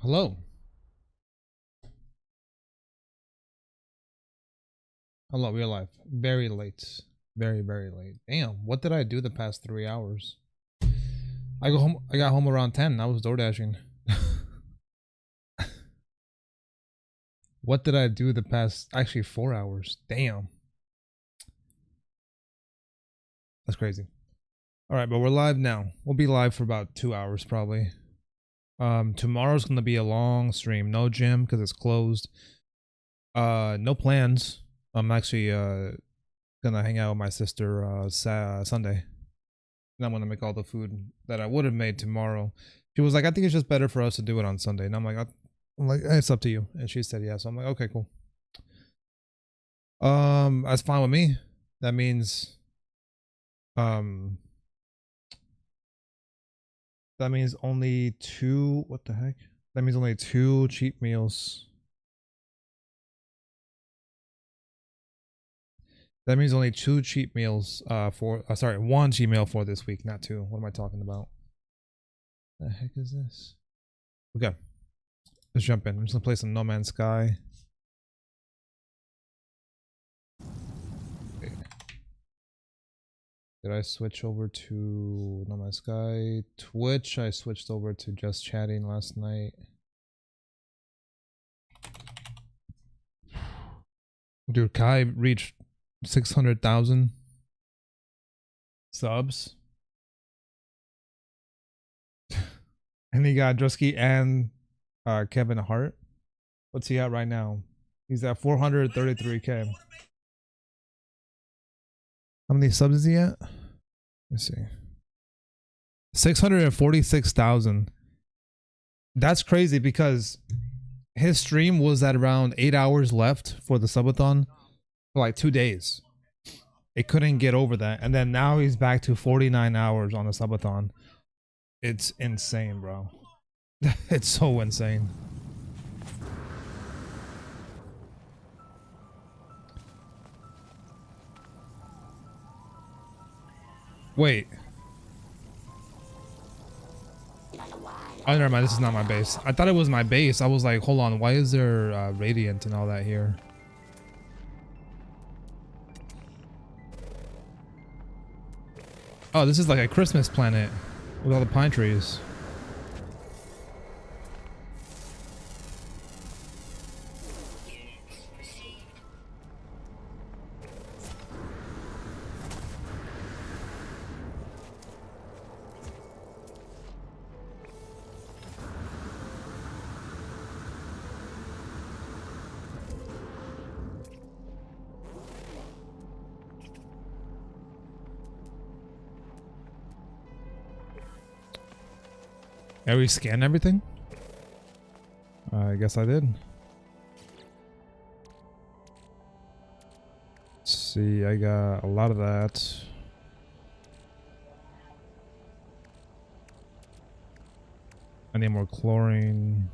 Hello. Hello, we're live. Very late. Very, very late. Damn, what did I do the past 3 hours? I got home around 10. I was door dashing. What did I do the past actually 4 hours? Damn. That's crazy. Alright, but we're live now. We'll be live for about 2 hours probably. Tomorrow's gonna be a long stream. No gym because it's closed. No plans. I'm actually gonna hang out with my sister Sunday. And I'm gonna make all the food that I would have made tomorrow. She was like, I think it's just better for us to do it on Sunday. And I'm like, it's up to you. And she said, yeah. So I'm like, okay, cool. That's fine with me. That means, that means only two. What the heck? That means only 2 cheap meals. That means only 2 cheap meals sorry, 1 cheat meal for this week, not 2. What am I talking about? The heck is this? Okay. Let's jump in. I'm just gonna play some No Man's Sky. Okay. Did I switch over to No Man's Sky? Twitch, I switched over to just chatting last night. Dude, Kai reached 600,000 subs. And he got Drusky and Kevin Hart. What's he at right now? He's at 433k. How many subs is he at? Let's see. 646,000. That's crazy because his stream was at around 8 hours left for the subathon for like 2 days. It couldn't get over that. And then now he's back to 49 hours on the subathon. It's insane, bro. It's so insane. Wait. Oh, never mind. This is not my base. I thought it was my base. I was like, hold on. Why is there radiant and all that here? Oh, this is like a Christmas planet with all the pine trees. Have we scanned everything? I guess I did. Let's see, I got a lot of that. I need more chlorine.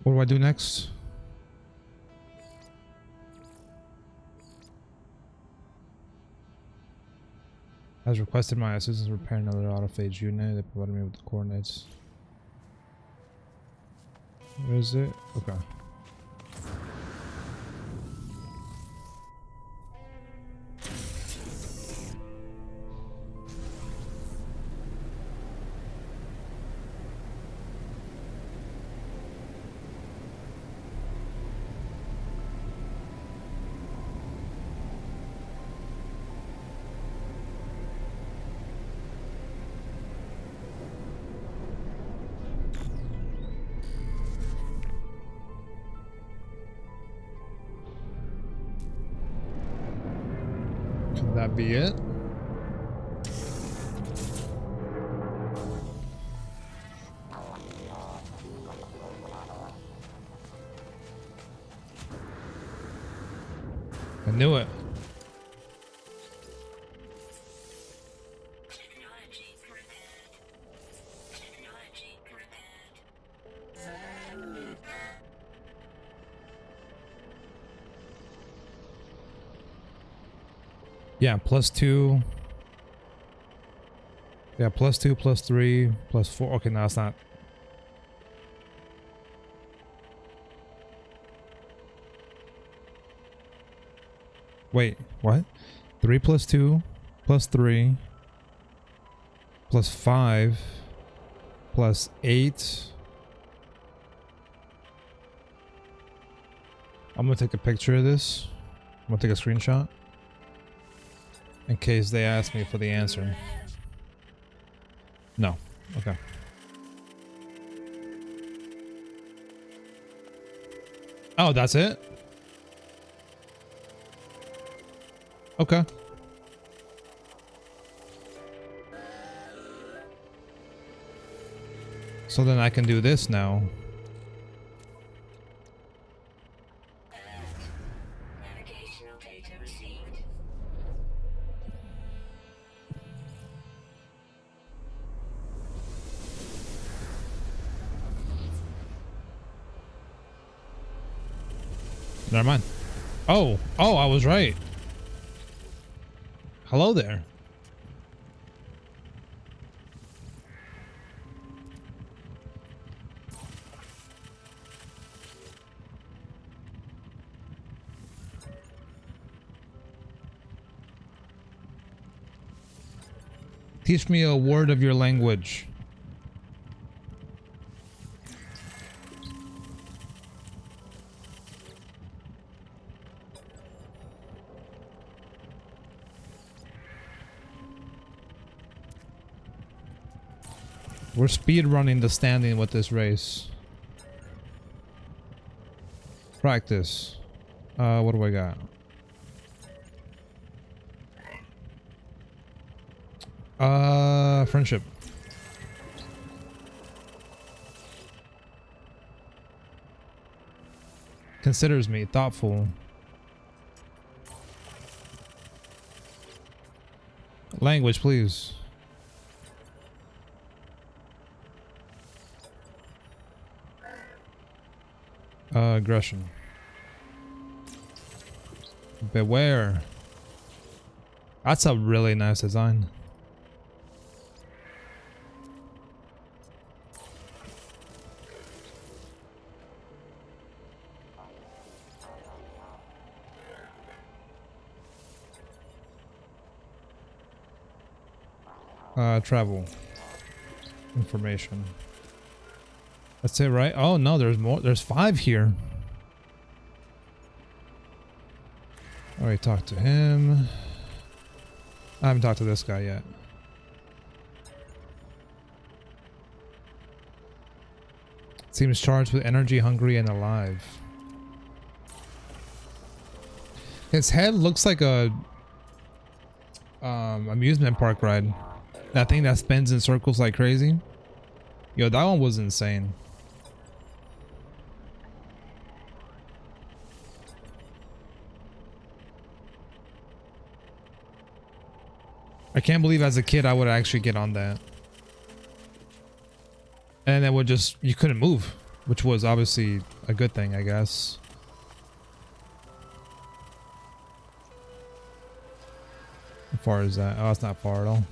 What do I do next? As requested, my assistants repair another autophage unit. They provided me with the coordinates. Where is it? Okay. Could that be it? I knew it. Yeah, +2. Yeah, +2, +3, +4. Okay, no, it's not. Wait, what? 3 + 2 + 3 + 5 + 8. I'm gonna take a picture of this. I'm gonna take a screenshot in case they ask me for the answer. No. Okay. Oh, that's it? Okay. So then I can do this now. Navigational data received. Never mind. Oh, I was right. Hello there. Teach me a word of your language. We're speed running the standing with this race. Practice. What do I got? Friendship. Considers me thoughtful. Language, please. Aggression. Beware. That's a really nice design. Travel. Information. That's it, right? Oh no, there's more. There's 5 here. Already talked to him. I haven't talked to this guy yet. Seems charged with energy, hungry, and alive. His head looks like a amusement park ride. That thing that spins in circles like crazy. Yo, that one was insane. I can't believe as a kid I would actually get on that. And it would just, you couldn't move, which was obviously a good thing, I guess. How far is that? Oh, it's not far at all.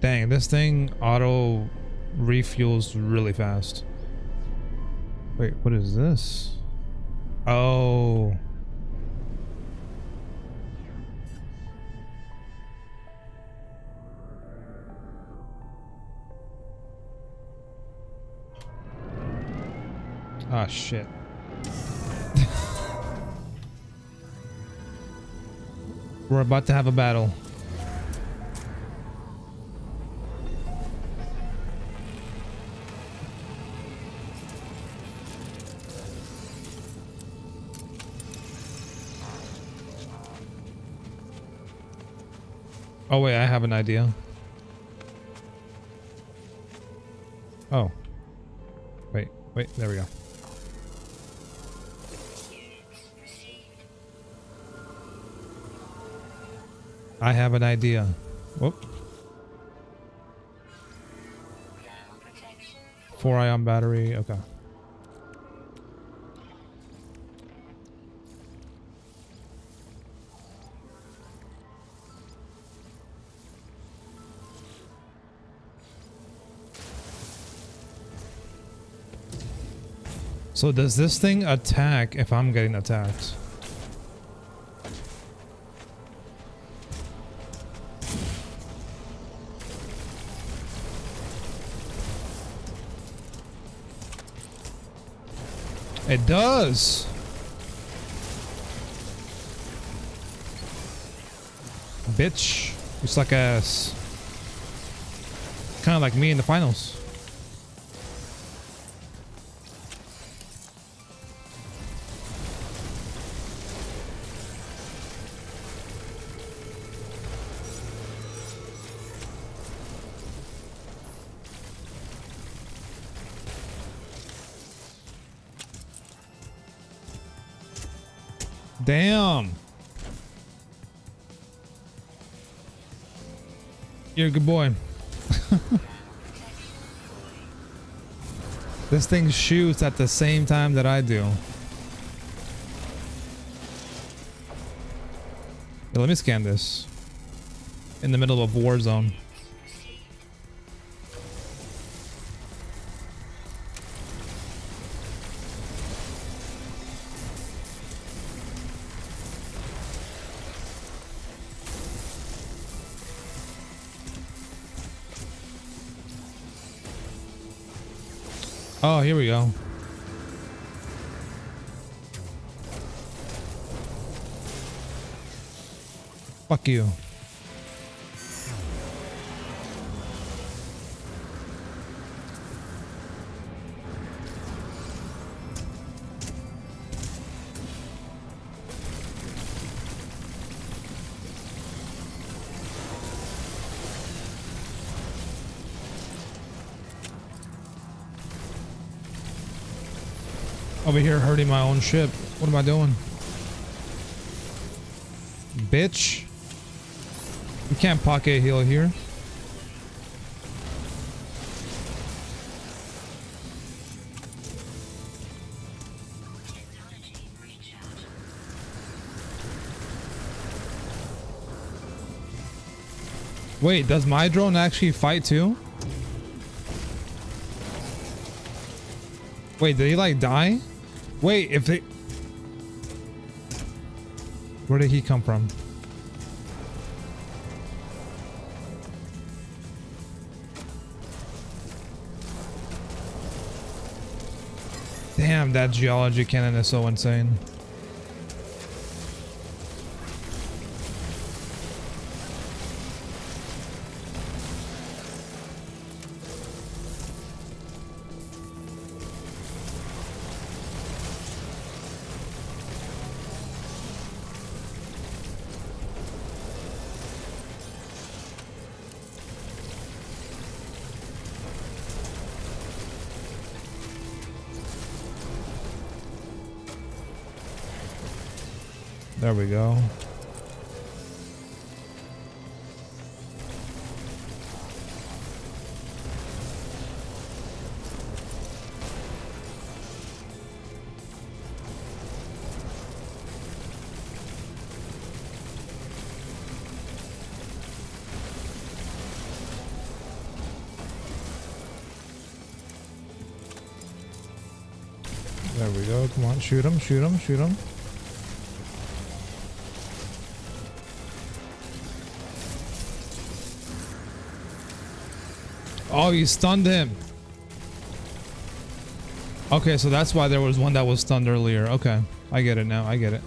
Dang, this thing auto refuels really fast. Wait, what is this? Oh. Ah, shit. We're about to have a battle. Oh wait, I have an idea. Oh. Wait, there we go. Units received. I have an idea. Whoop. Ground protection. 4-ion battery, okay. So does this thing attack if I'm getting attacked? It does! Bitch. You suck ass. Kinda like me in the finals. Damn. You're a good boy. This thing shoots at the same time that I do. Yeah, let me scan this. In the middle of a war zone. Oh, here we go. Fuck you. Over here hurting my own ship. What am I doing? Bitch. You can't pocket heal here. Technology recharge. Wait, does my drone actually fight too? Wait, did he like die? Wait, if they... Where did he come from? Damn, that geology cannon is so insane. There we go. There we go. Come on, shoot him, shoot him, shoot him. Oh, you stunned him. Okay, so that's why there was one that was stunned earlier. Okay, I get it now. I get it.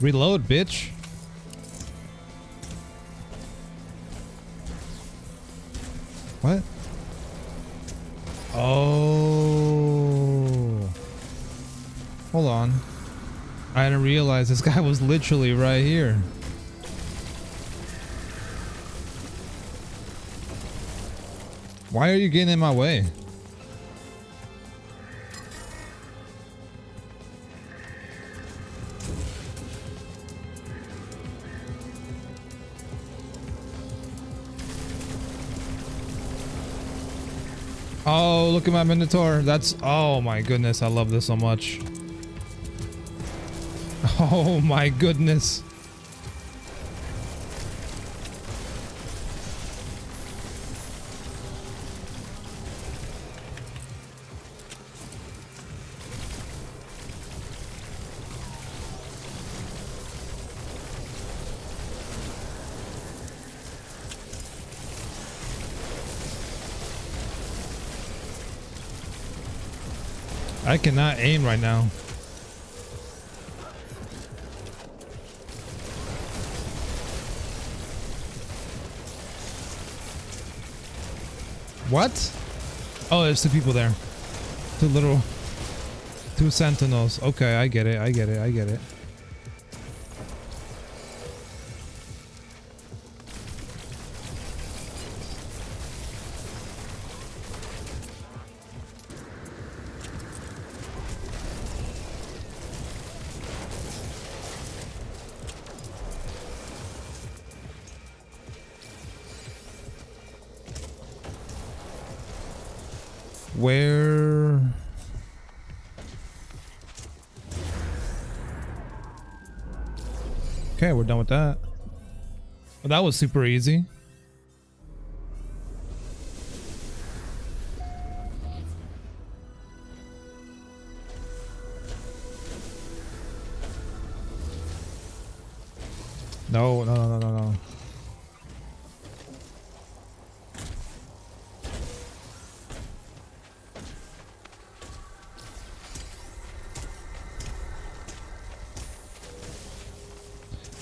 Reload, bitch. What? Oh. Hold on. I didn't realize this guy was literally right here. Why are you getting in my way? Oh, look at my Minotaur. That's, oh my goodness, I love this so much. Oh my goodness. I cannot aim right now. What? Oh, there's two people there. Two sentinels. Okay, I get it. I get it. I get it. Where? Okay, we're done with that. Well, that was super easy. No, no, no, no, no, no.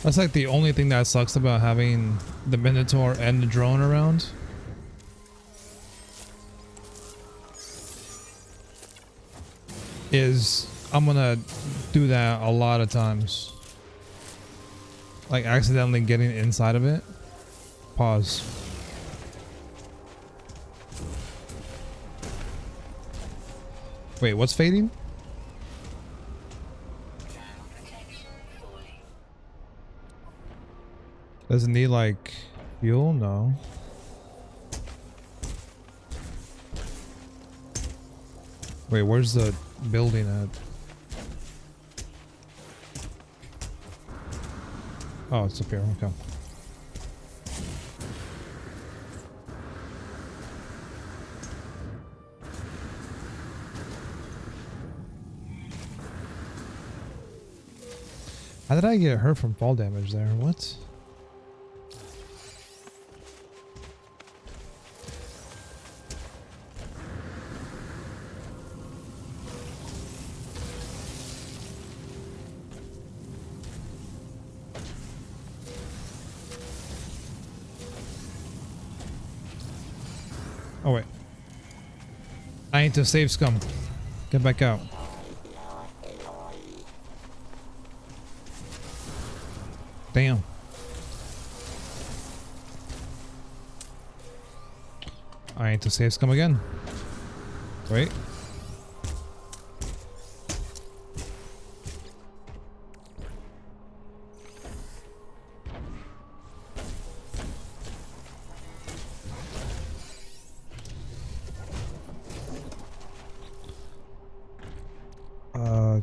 That's like the only thing that sucks about having the Minotaur and the drone around. Is I'm gonna do that a lot of times. Like accidentally getting inside of it. Pause. Wait, what's fading? Does it need like fuel? No. Wait, where's the building at? Oh, it's up here. Okay. How did I get hurt from fall damage there? What? Oh wait. I need to save scum. Get back out. Damn. I need to save scum again. Wait.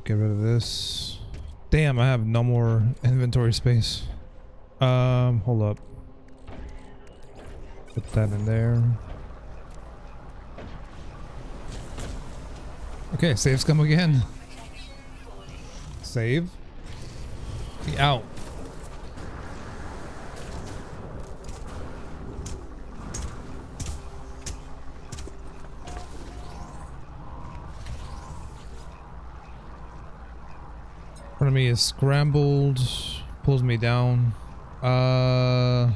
Get rid of this. Damn, I have no more inventory space. Hold up. Put that in there. Okay, save scum again. Save. Be out. Front of me is scrambled, pulls me down. I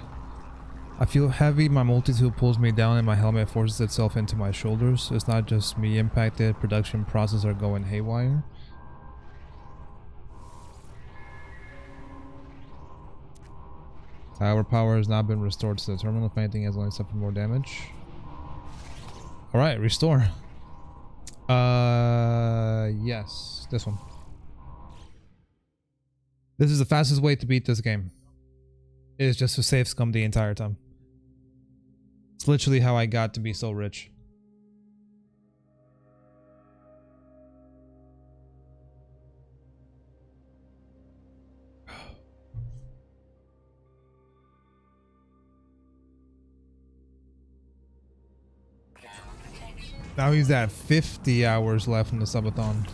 feel heavy, my multi-tool pulls me down and my helmet forces itself into my shoulders. It's not just me impacted, production process are going haywire. Our power has not been restored to the terminal. If anything, has only suffered more damage. Alright, restore. Yes, this one. This is the fastest way to beat this game. It is just to save scum the entire time. It's literally how I got to be so rich. Now he's at 50 hours left in the subathon.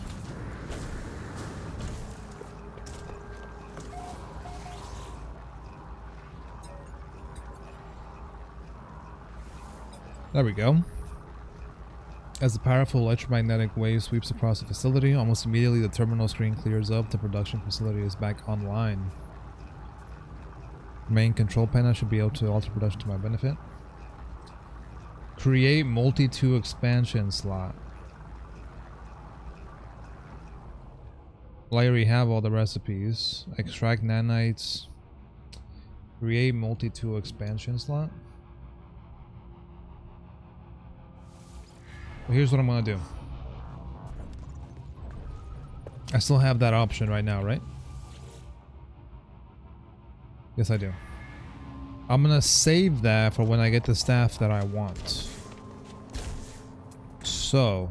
There we go. As the powerful electromagnetic wave sweeps across the facility, almost immediately the terminal screen clears up. The production facility is back online. Main control panel should be able to alter production to my benefit. Create multi-tool expansion slot. Well, I already have all the recipes. Extract nanites. Create multi-tool expansion slot. Well, here's what I'm gonna do. I still have that option right now, right? Yes, I do. I'm gonna save that for when I get the staff that I want. So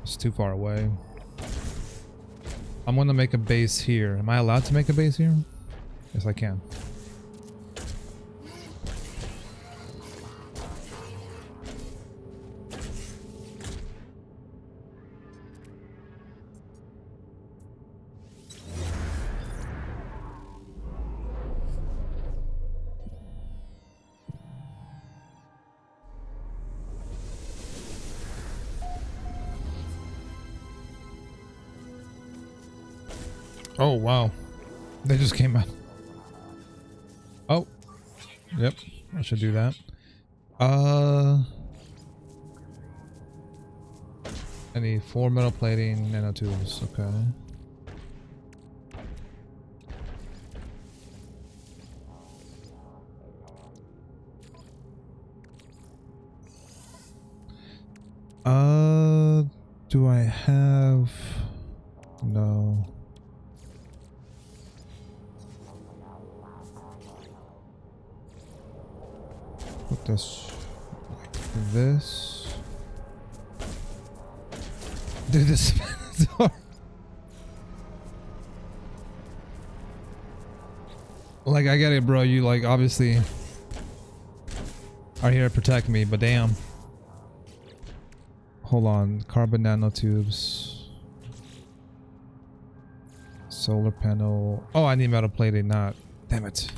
it's too far away. I'm gonna make a base here. Am I allowed to make a base here? Yes, I can. Oh, wow. They just came out. Oh. Yep. I should do that. I need 4 metal plating, nanotubes. Okay. Do I have... No. Put this like this. Do this. Like, I get it, bro. You, like, obviously are here to protect me, but damn. Hold on. Carbon nanotubes. Solar panel. Oh, I need metal plating, not. Damn it.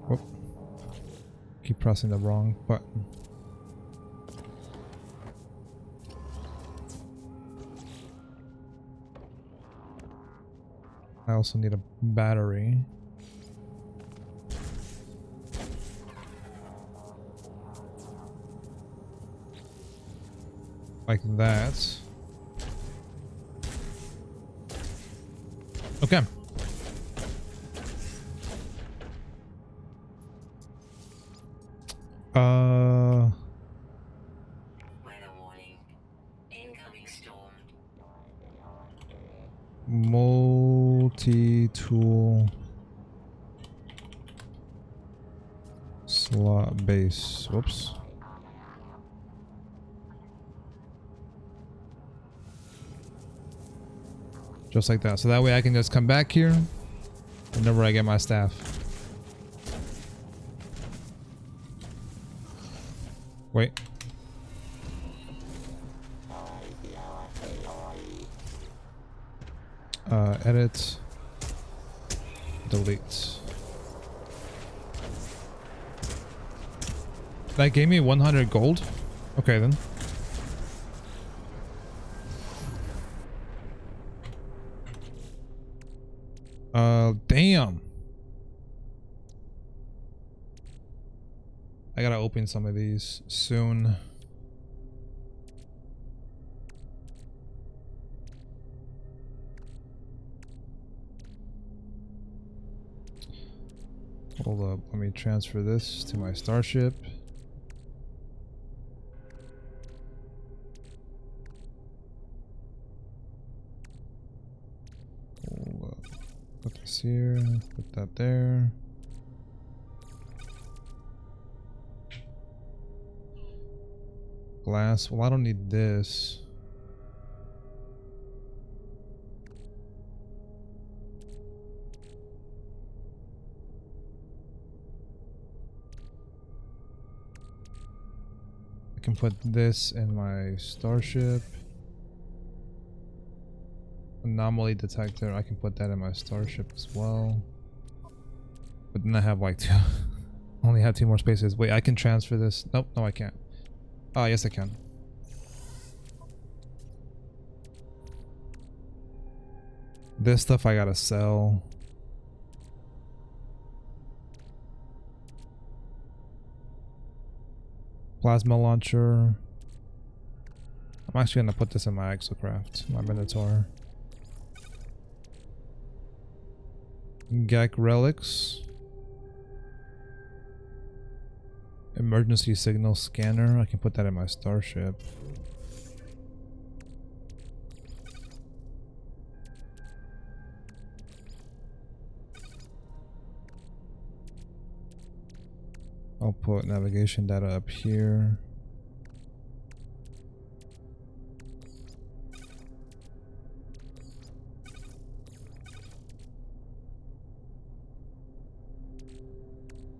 Whoop. Keep pressing the wrong button. I also need a battery. Like that. Okay. Weather warning. Incoming storm. Multi-tool slot base. Whoops. Just like that. So that way I can just come back here whenever I get my staff. Wait. Edit. Delete. That gave me 100 gold? Okay then. Damn. I gotta open some of these soon. Hold up, let me transfer this to my starship. Hold up. Put this here, put that there. Glass, well I don't need this. I can put this in my starship. Anomaly detector, I can put that in my starship as well. But then I have like two, only have 2 more spaces. Wait, I can transfer this. Nope, no I can't. Oh, yes I can. This stuff I gotta sell. Plasma launcher. I'm actually gonna put this in my exocraft, my Minotaur. Gek relics. Emergency signal scanner. I can put that in my starship. I'll put navigation data up here.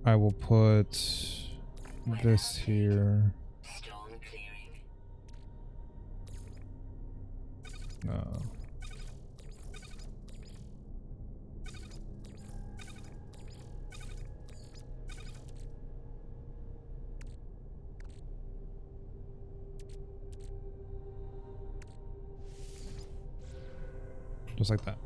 I will put this here. Storm clearing. No. Just like that.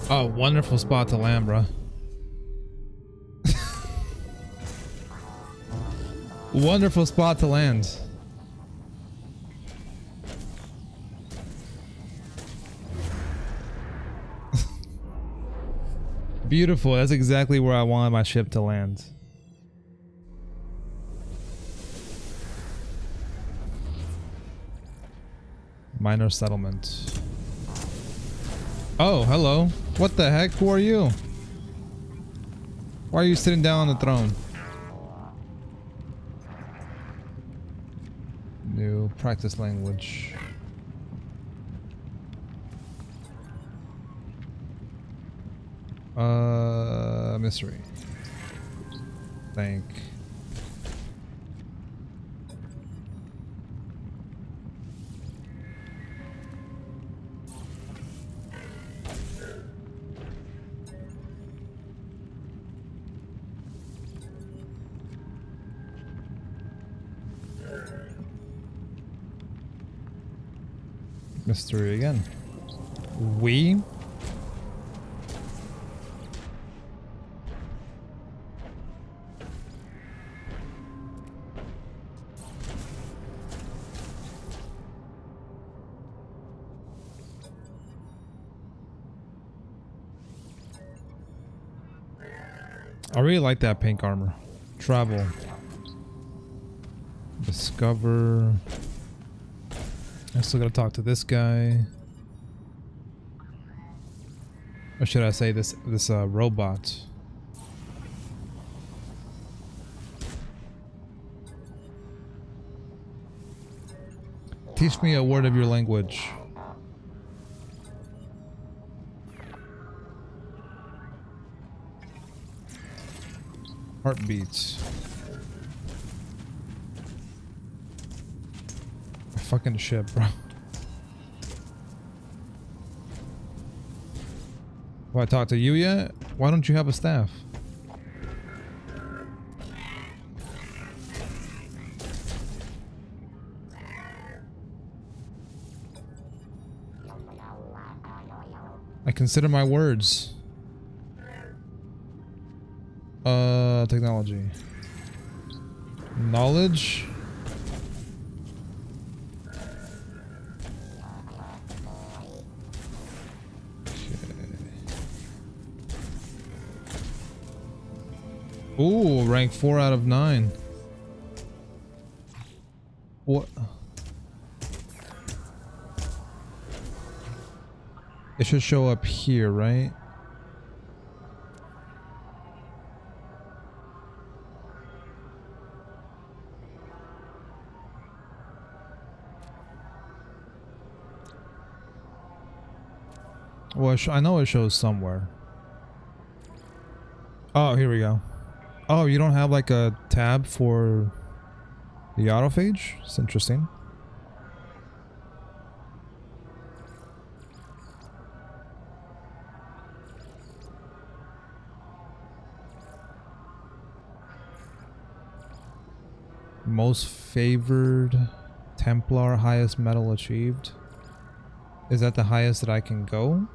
Oh, wonderful spot to land, bro. Wonderful spot to land. Beautiful. That's exactly where I wanted my ship to land. Minor settlement. Oh, hello. What the heck? Who are you? Why are you sitting down on the throne? New practice language. Mystery. Thank. Mystery again. We? I really like that pink armor. Travel. Discover. I still gotta talk to this guy. Or should I say this robot? Teach me a word of your language. Heartbeats. Fucking ship, bro. Have I talked to you yet? Why don't you have a staff? I consider my words. Technology. Knowledge. Ooh, rank 4 out of 9. What? It should show up here, right? Well, I know it shows somewhere. Oh, here we go. Oh, you don't have like a tab for the autophage? It's interesting. Most favored Templar, highest medal achieved. Is that the highest that I can go?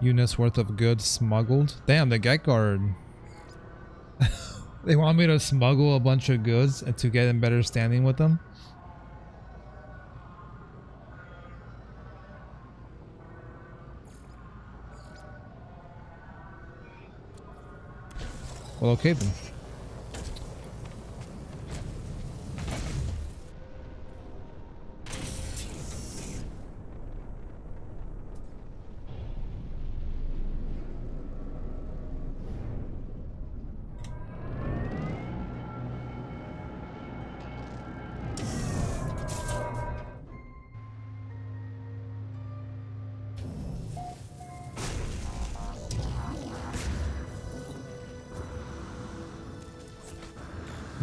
Units worth of goods smuggled. Damn, the get guard. They want me to smuggle a bunch of goods and to get in better standing with them. Well, okay then.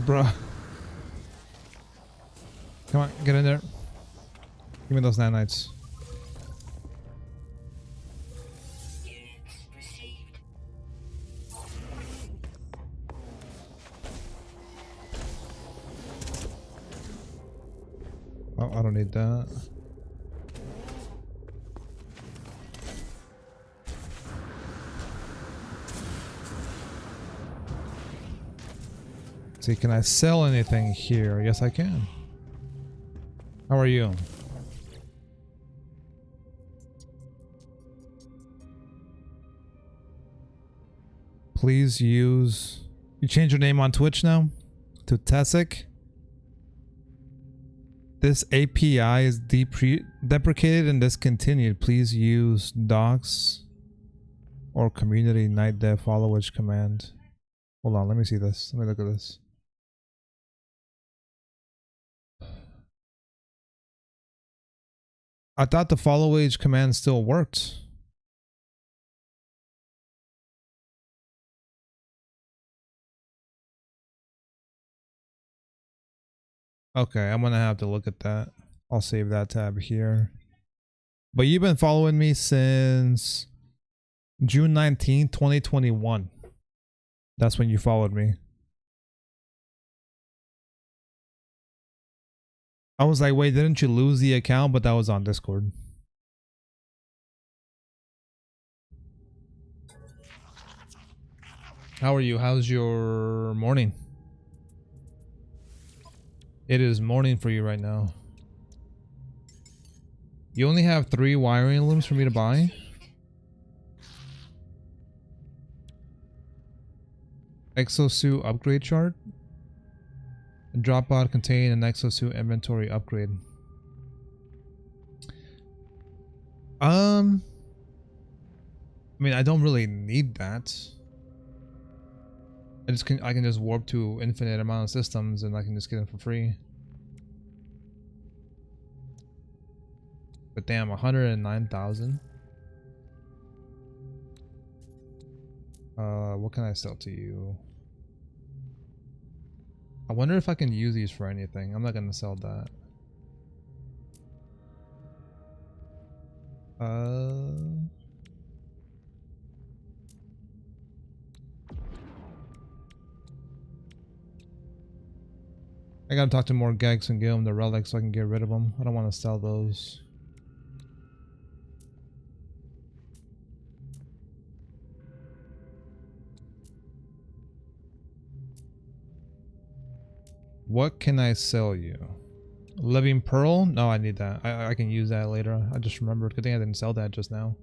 Bruh. Come on, get in there. Give me those nanites. Units received. Oh, I don't need that. See, can I sell anything here? Yes, I can. How are you? Please use... You change your name on Twitch now? To Tessic? This API is deprecated and discontinued. Please use docs or community night dev followage command. Hold on, let me see this. Let me look at this. I thought the follow age command still worked. Okay, I'm gonna have to look at that. I'll save that tab here. But you've been following me since June 19th, 2021. That's when you followed me. I was like, wait, didn't you lose the account? But that was on Discord. How are you? How's your morning? It is morning for you right now. You only have 3 wiring looms for me to buy? Exosuit upgrade chart? A drop pod contain an exosuit inventory upgrade. I mean, I don't really need that. I can just warp to infinite amount of systems and I can just get them for free. But damn, 109,000. What can I sell to you? I wonder if I can use these for anything. I'm not gonna sell that. I gotta talk to more Gex and give them the relics so I can get rid of them. I don't want to sell those. What can I sell you? Living Pearl? No, I need that. I can use that later. I just remembered. Good thing I didn't sell that just now.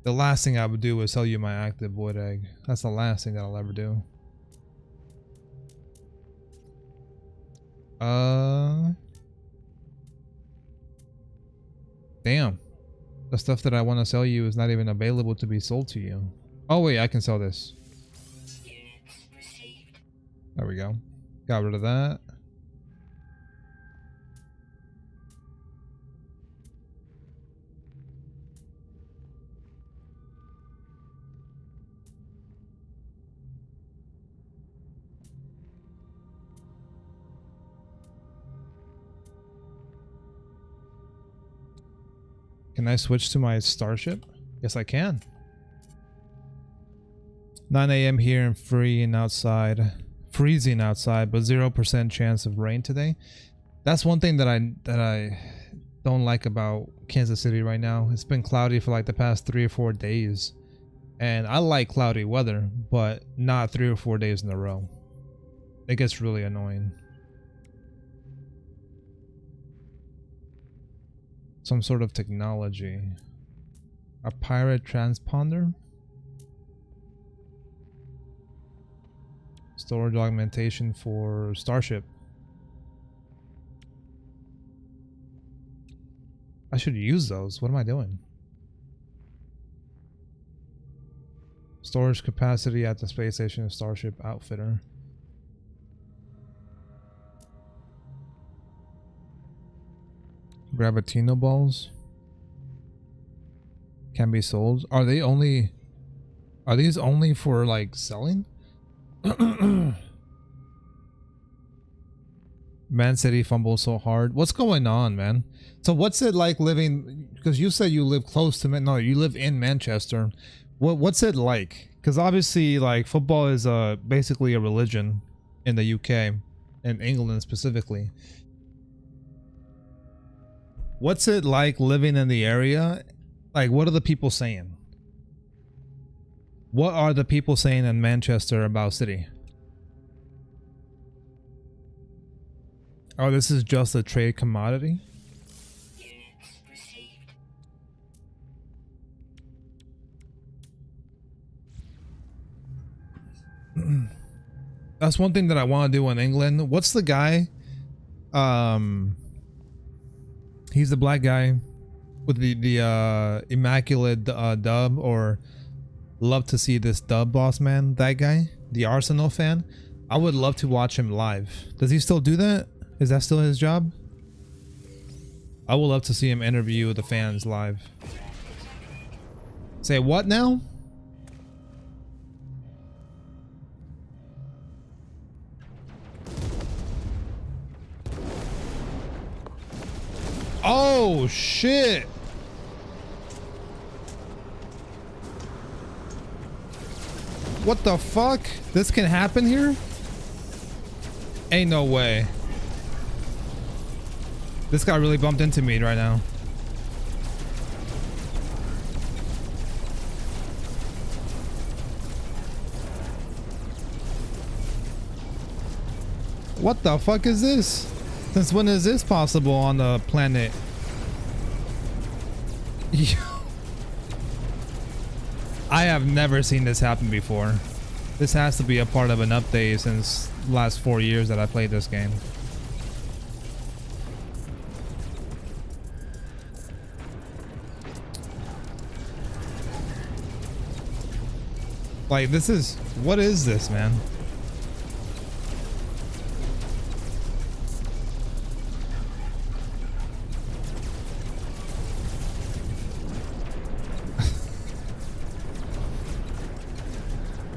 The last thing I would do is sell you my active void egg. That's the last thing that I'll ever do. Damn. The stuff that I want to sell you is not even available to be sold to you. Oh wait, I can sell this. There we go. Got rid of that. Can I switch to my starship? Yes, I can. 9 a.m. here and freezing outside, but 0% chance of rain today. That's one thing that I don't like about Kansas City right now. It's been cloudy for like the past 3 or 4 days, and I like cloudy weather, but not 3 or 4 days in a row. It gets really annoying. Some sort of technology. A pirate transponder? Storage augmentation for Starship. I should use those. What am I doing? Storage capacity at the space station Starship Outfitter. Gravitino balls can be sold. Are these only for like selling? Man City fumbles so hard. What's going on, man? So what's it like living, because you said you live close to no, you live in Manchester. What's it like? Because obviously like football is basically a religion in the UK and England specifically. What's it like living in the area? Like, what are the people saying? What are the people saying in Manchester about City? Oh, this is just a trade commodity? That's one thing that I want to do in England. What's the guy? He's the black guy with the immaculate dub, or love to see this dub boss man. That guy, the Arsenal fan. I would love to watch him live. Does he still do that? Is that still his job? I would love to see him interview the fans live. Say what now? Oh shit. What the fuck? This can happen here? Ain't no way. This guy really bumped into me right now. What the fuck is this? Since when is this possible on the planet? I have never seen this happen before. This has to be a part of an update since the last 4 years that I played this game. Like, this is... what is this, man?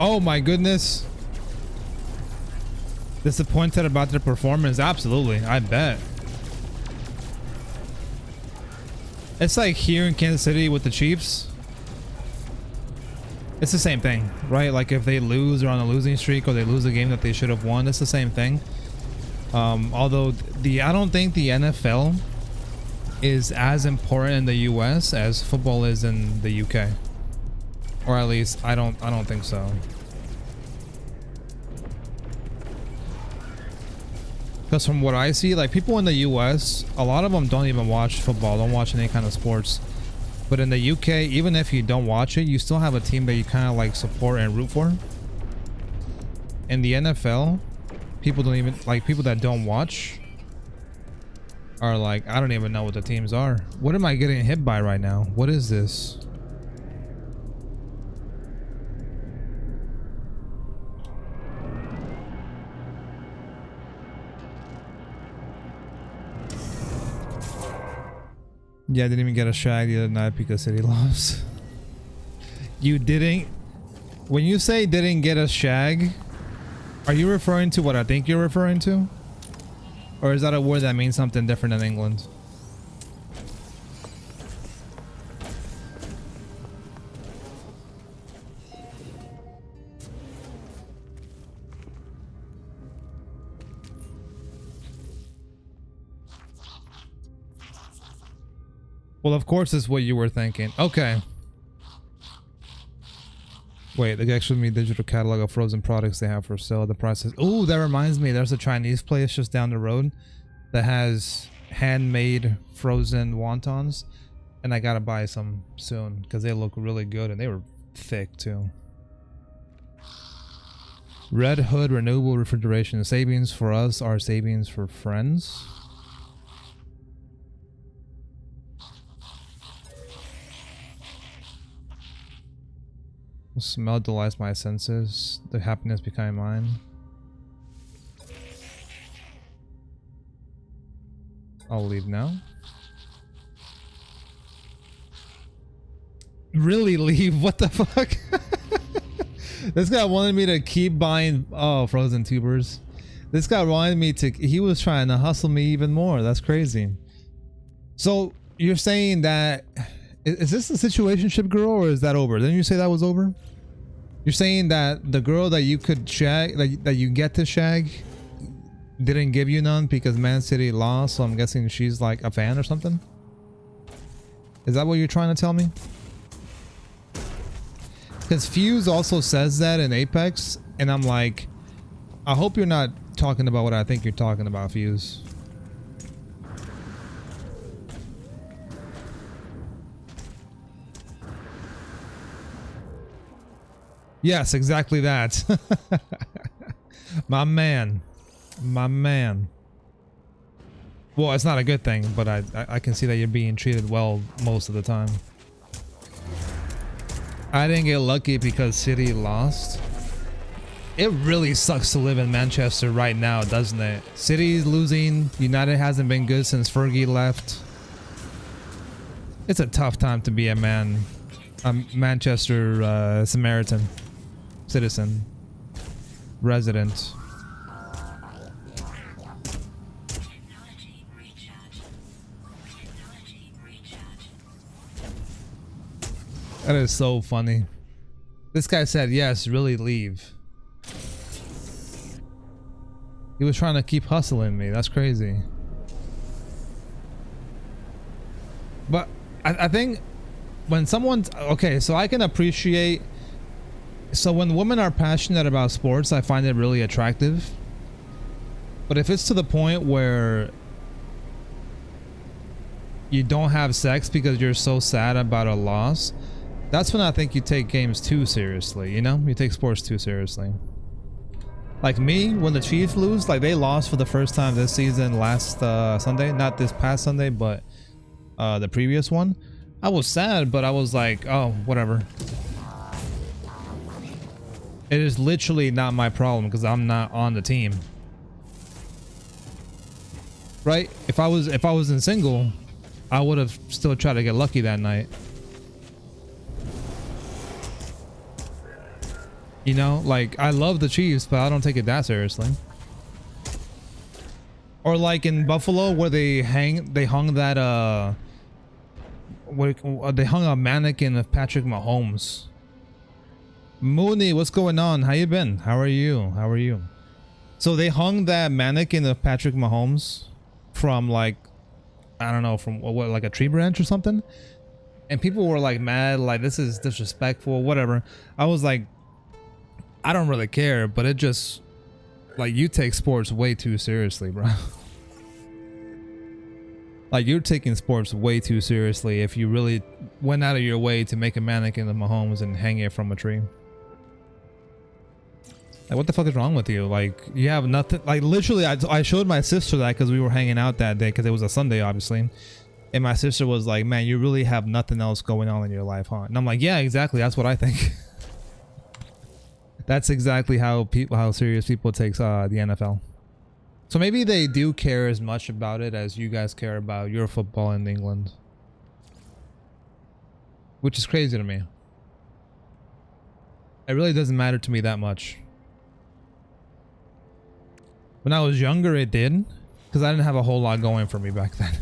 Oh my goodness. Disappointed about their performance? Absolutely, I bet. It's like here in Kansas City with the Chiefs. It's the same thing, right? Like if they lose or on a losing streak or they lose a game that they should have won, it's the same thing. Although I don't think the NFL is as important in the US as football is in the UK. Or at least I don't think so. Because from what I see, like people in the US, a lot of them don't even watch football, don't watch any kind of sports. But in the UK, even if you don't watch it, you still have a team that you kind of like support and root for. In the NFL, people don't even, like people that don't watch are like, I don't even know what the teams are. What am I getting hit by right now? What is this? Yeah, I didn't even get a shag the other night because City lost. You didn't? When you say didn't get a shag, are you referring to what I think you're referring to? Or is that a word that means something different in England? Well, of course it's what you were thinking. Okay. Wait, they actually made digital catalog of frozen products they have for sale. The prices. Oh, that reminds me. There's a Chinese place just down the road that has handmade frozen wontons, and I gotta buy some soon because they look really good and they were thick too. Red Hood renewable refrigeration savings for us are savings for friends. Smell delights my senses, the happiness becoming mine. I'll leave now. Really leave? What the fuck? This guy wanted me to keep buying frozen tubers. This guy wanted me to, he was trying to hustle me even more. That's crazy. So you're saying that, is this a situationship girl or is that over? Didn't you say that was over? You're saying that the girl that you could shag, that you get to shag, didn't give you none because Man City lost, so I'm guessing she's like a fan or something? Is that what you're trying to tell me? Because Fuse also says that in Apex, and I'm like, I hope you're not talking about what I think you're talking about, Fuse. Yes, exactly that. My man. My man. Well, it's not a good thing, but I can see that you're being treated well most of the time. I didn't get lucky because City lost. It really sucks to live in Manchester right now, doesn't it? City's losing. United hasn't been good since Fergie left. It's a tough time to be a Manchester Samaritan. Citizen. Resident. That is so funny. This guy said, yes, really leave. He was trying to keep hustling me. That's crazy. But I think when someone's okay, so I can appreciate. So when women are passionate about sports, I find it really attractive. But if it's to the point where you don't have sex because you're so sad about a loss, that's when I think you take games too seriously, you know? You take sports too seriously. Like me, when the Chiefs lose, like they lost for the first time this season last Sunday. Not this past Sunday, but the previous one. I was sad, but I was like, oh, whatever. It is literally not my problem because I'm not on the team. Right? If I was in single, I would have still tried to get lucky that night. You know, like I love the Chiefs, but I don't take it that seriously. Or like in Buffalo where they hung that they hung a mannequin of Patrick Mahomes. Mooney, what's going on? How you been? How are you? How are you? So they hung that mannequin of Patrick Mahomes from like, I don't know, from what, like a tree branch or something. And people were like mad, like this is disrespectful, whatever. I was like, I don't really care, but it just, like, you take sports way too seriously, bro. Like, you're taking sports way too seriously if you really went out of your way to make a mannequin of Mahomes and hang it from a tree. Like, what the fuck is wrong with you? Like, you have nothing. Like, literally, I showed my sister that because we were hanging out that day because it was a Sunday, obviously. And my sister was like, man, you really have nothing else going on in your life, huh? And I'm like, yeah, exactly. That's what I think. That's exactly how serious people take the NFL. So maybe they do care as much about it as you guys care about your football in England. Which is crazy to me. It really doesn't matter to me that much. When I was younger, it did. Because I didn't have a whole lot going for me back then.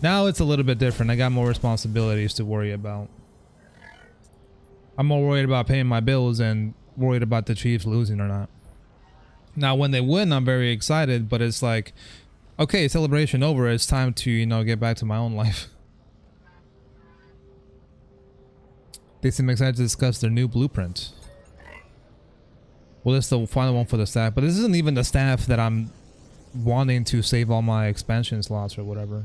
Now it's a little bit different. I got more responsibilities to worry about. I'm more worried about paying my bills and worried about the Chiefs losing or not. Now, when they win, I'm very excited, but it's like, okay, celebration over. It's time to, you know, get back to my own life. They seem excited to discuss their new blueprint. Well, this is the final one for the staff, but this isn't even the staff that I'm wanting to save all my expansion slots or whatever.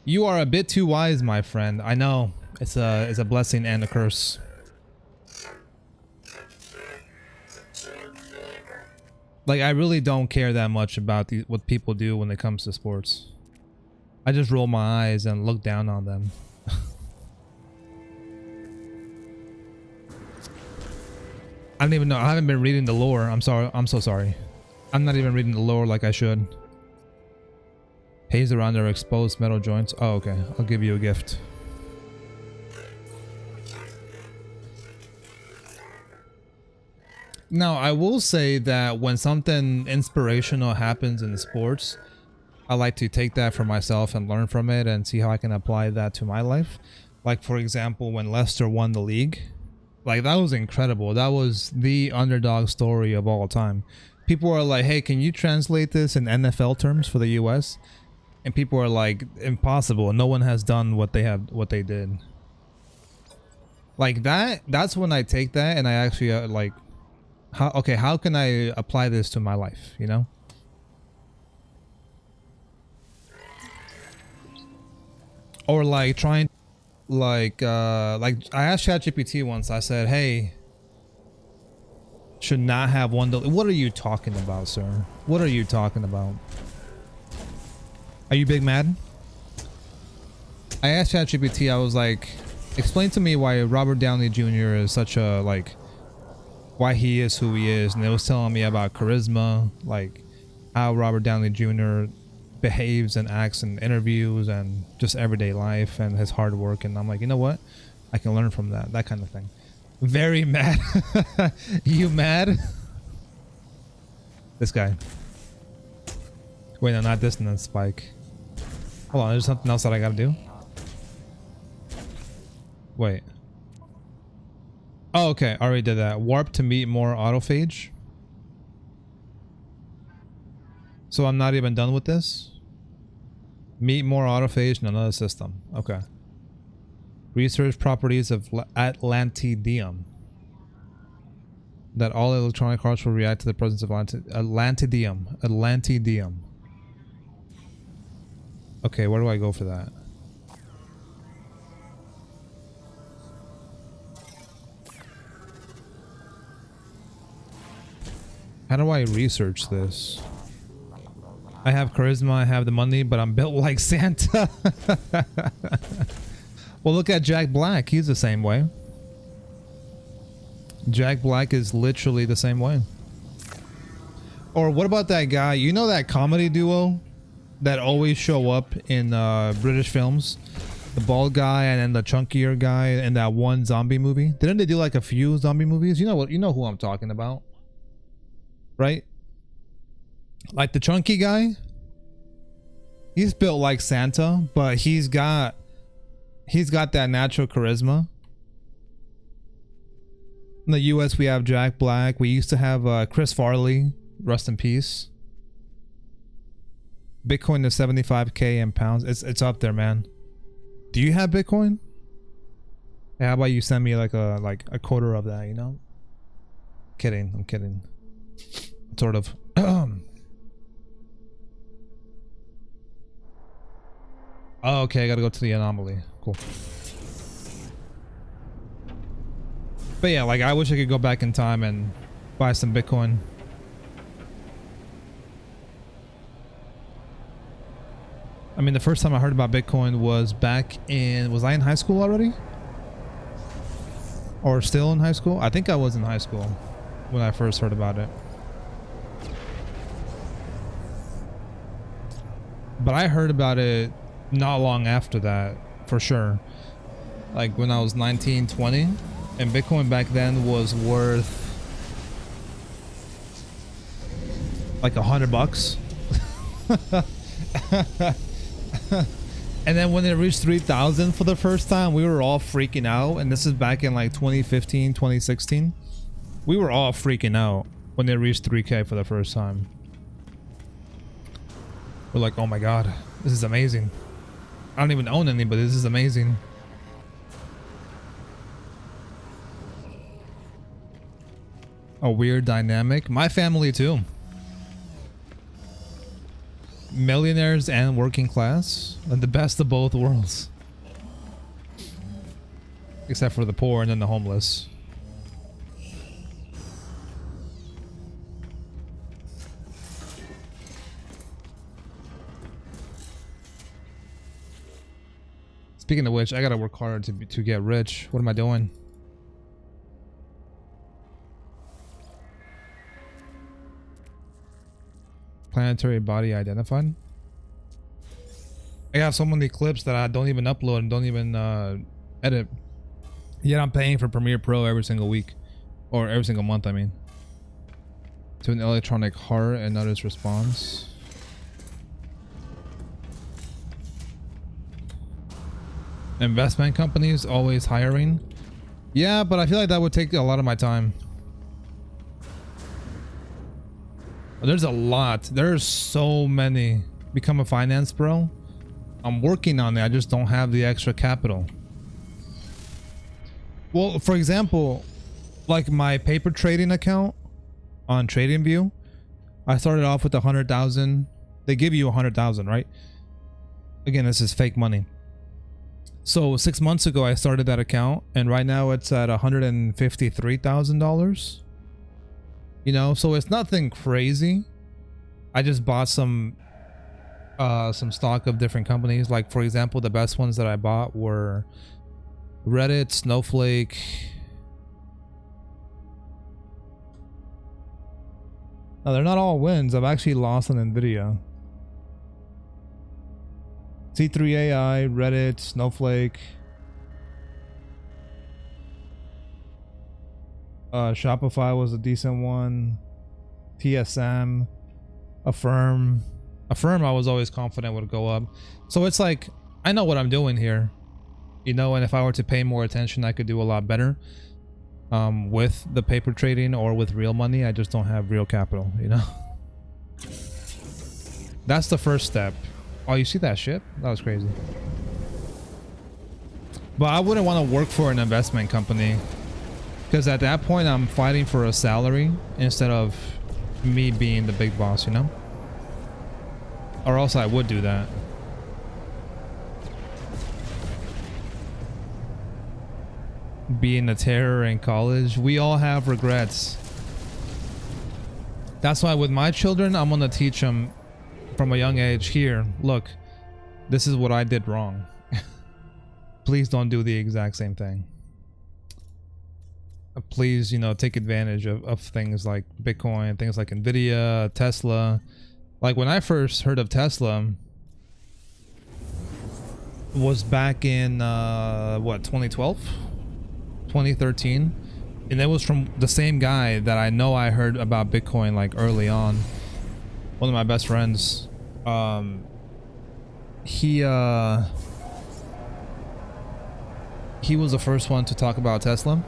You are a bit too wise, my friend. I know. It's a blessing and a curse. Like, I really don't care that much about what people do when it comes to sports. I just roll my eyes and look down on them. I don't even know. I haven't been reading the lore. I'm sorry. I'm so sorry. I'm not even reading the lore like I should. Haze around their exposed metal joints. Oh, okay. I'll give you a gift. Now, I will say that when something inspirational happens in sports, I like to take that for myself and learn from it and see how I can apply that to my life. Like, for example, when Leicester won the league, like, that was incredible. That was the underdog story of all time. People are like, hey, can you translate this in NFL terms for the US? And people are like, impossible. No one has done what they did. Like that's when I take that and I actually like, how can I apply this to my life, you know? Or like trying, like I asked ChatGPT once. I said, hey, should not have one. What are you talking about, sir? What are you talking about? Are you big mad? I asked ChatGPT, I was like, explain to me why Robert Downey Jr. is such a, like, why he is who he is. And it was telling me about charisma, like how Robert Downey Jr. behaves and acts in interviews and just everyday life and his hard work. And I'm like, you know what? I can learn from that kind of thing. Very mad. You mad? This guy. Wait, no, not dissonance spike. Hold on, there's something else that I gotta do. Wait. Oh, okay, I already did that. Warp to meet more autophage. So I'm not even done with this? Meet more autophage in another system. Okay. Research properties of Atlantidium. That all electronic hearts will react to the presence of Atlantidium. Atlantidium. Okay, where do I go for that? How do I research this? I have charisma, I have the money, but I'm built like Santa. Well, look at Jack Black. He's the same way. Jack Black is literally the same way. Or what about that guy? You know that comedy duo that always show up in British films? The bald guy and then the chunkier guy in that one zombie movie. Didn't they do like a few zombie movies? You know what? You know who I'm talking about, right? Like the chunky guy. He's built like Santa, but he's got that natural charisma. In the US, we have Jack Black. We used to have Chris Farley, rest in peace. Bitcoin to 75K in pounds. It's up there, man. Do you have Bitcoin? Hey, how about you send me like a quarter of that, you know? Kidding, I'm kidding. Sort of. Oh, okay, I gotta go to the anomaly. Cool. But yeah, like I wish I could go back in time and buy some Bitcoin. I mean, the first time I heard about Bitcoin was back in, was I in high school already? Or still in high school? I think I was in high school when I first heard about it. But I heard about it not long after that, for sure. Like when I was 19, 20, and Bitcoin back then was worth like $100. And then when it reached 3,000 for the first time, we were all freaking out. And this is back in like 2015, 2016. We were all freaking out when it reached 3K for the first time. We're like, oh my God, this is amazing. I don't even own any, but this is amazing. A weird dynamic. My family too. Millionaires and working class, and the best of both worlds, except for the poor and then the homeless. Speaking of which, I gotta work harder to get rich. What am I doing? Planetary body identified. I have so many clips that I don't even upload and don't even edit. Yet I'm paying for Premiere Pro every single week, or every single month. I mean, to an electronic heart and notice response. Investment companies always hiring. Yeah, but I feel like that would take a lot of my time. There's a lot. There's so many. Become a finance bro. I'm working on it. I just don't have the extra capital. Well, for example, like my paper trading account on TradingView, I started off with 100,000. They give you 100,000, right? Again, this is fake money. So 6 months ago, I started that account, and right now it's at $153,000. You know, so it's nothing crazy. I just bought some stock of different companies. Like for example, the best ones that I bought were Reddit, Snowflake. No, they're not all wins. I've actually lost on Nvidia. C3AI, Reddit, Snowflake. Shopify was a decent one. TSM, Affirm. Affirm I was always confident would go up. So it's like, I know what I'm doing here, you know, and if I were to pay more attention, I could do a lot better with the paper trading or with real money. I just don't have real capital, you know. That's the first step. Oh, you see that shit? That was crazy. But I wouldn't want to work for an investment company, because at that point I'm fighting for a salary instead of me being the big boss, you know? Or else I would do that. Being a terror in college, we all have regrets. That's why with my children, I'm gonna teach them from a young age, here, look, this is what I did wrong. Please don't do the exact same thing. Please, you know, take advantage of things like Bitcoin, things like Nvidia, Tesla. Like when I first heard of Tesla, was back in what, 2012, 2013, and it was from the same guy that I know I heard about Bitcoin like early on. One of my best friends. He was the first one to talk about Tesla.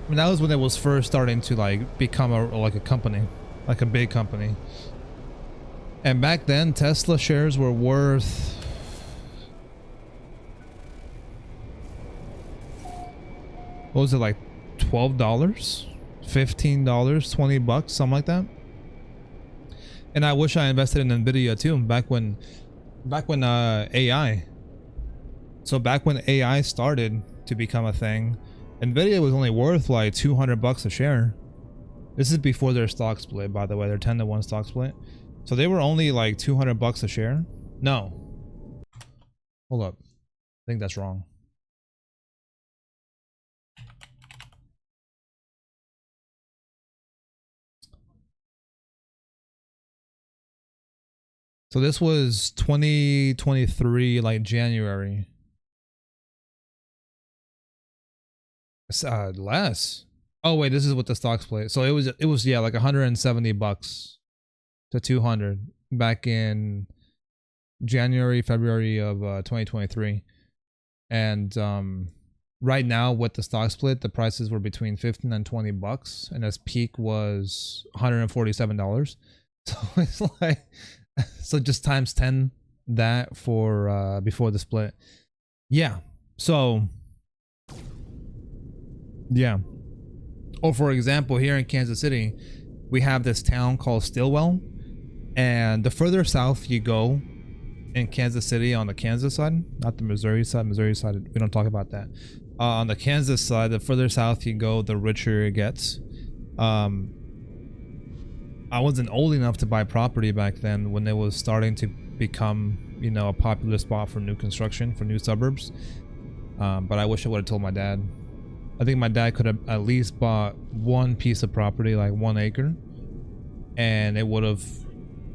I mean, that was when it was first starting to like become like a company, like a big company. And back then, Tesla shares were worth, what was it, like $12, $15, $20, something like that. And I wish I invested in Nvidia too, back when AI. So back when AI started to become a thing, Nvidia was only worth like $200 a share. This is before their stock split, by the way, their 10-to-1 stock split. So they were only like $200 a share. No, hold up, I think that's wrong. So this was 2023, like January. Less. Oh wait, this is what the stock split. So it was yeah, like $170 to 200 back in January, February of 2023. And right now with the stock split, the prices were between 15 and $20, and its peak was $147. So it's like, so just times 10 that for before the split. Yeah. So yeah. Or for example, here in Kansas City, we have this town called Stillwell, and the further south you go in Kansas City on the Kansas side, not the Missouri side, we don't talk about that. On the Kansas side, the further south you go, the richer it gets. I wasn't old enough to buy property back then when it was starting to become, you know, a popular spot for new construction, for new suburbs. But I wish I would have told my dad. I think my dad could have at least bought one piece of property, like 1 acre, and it would have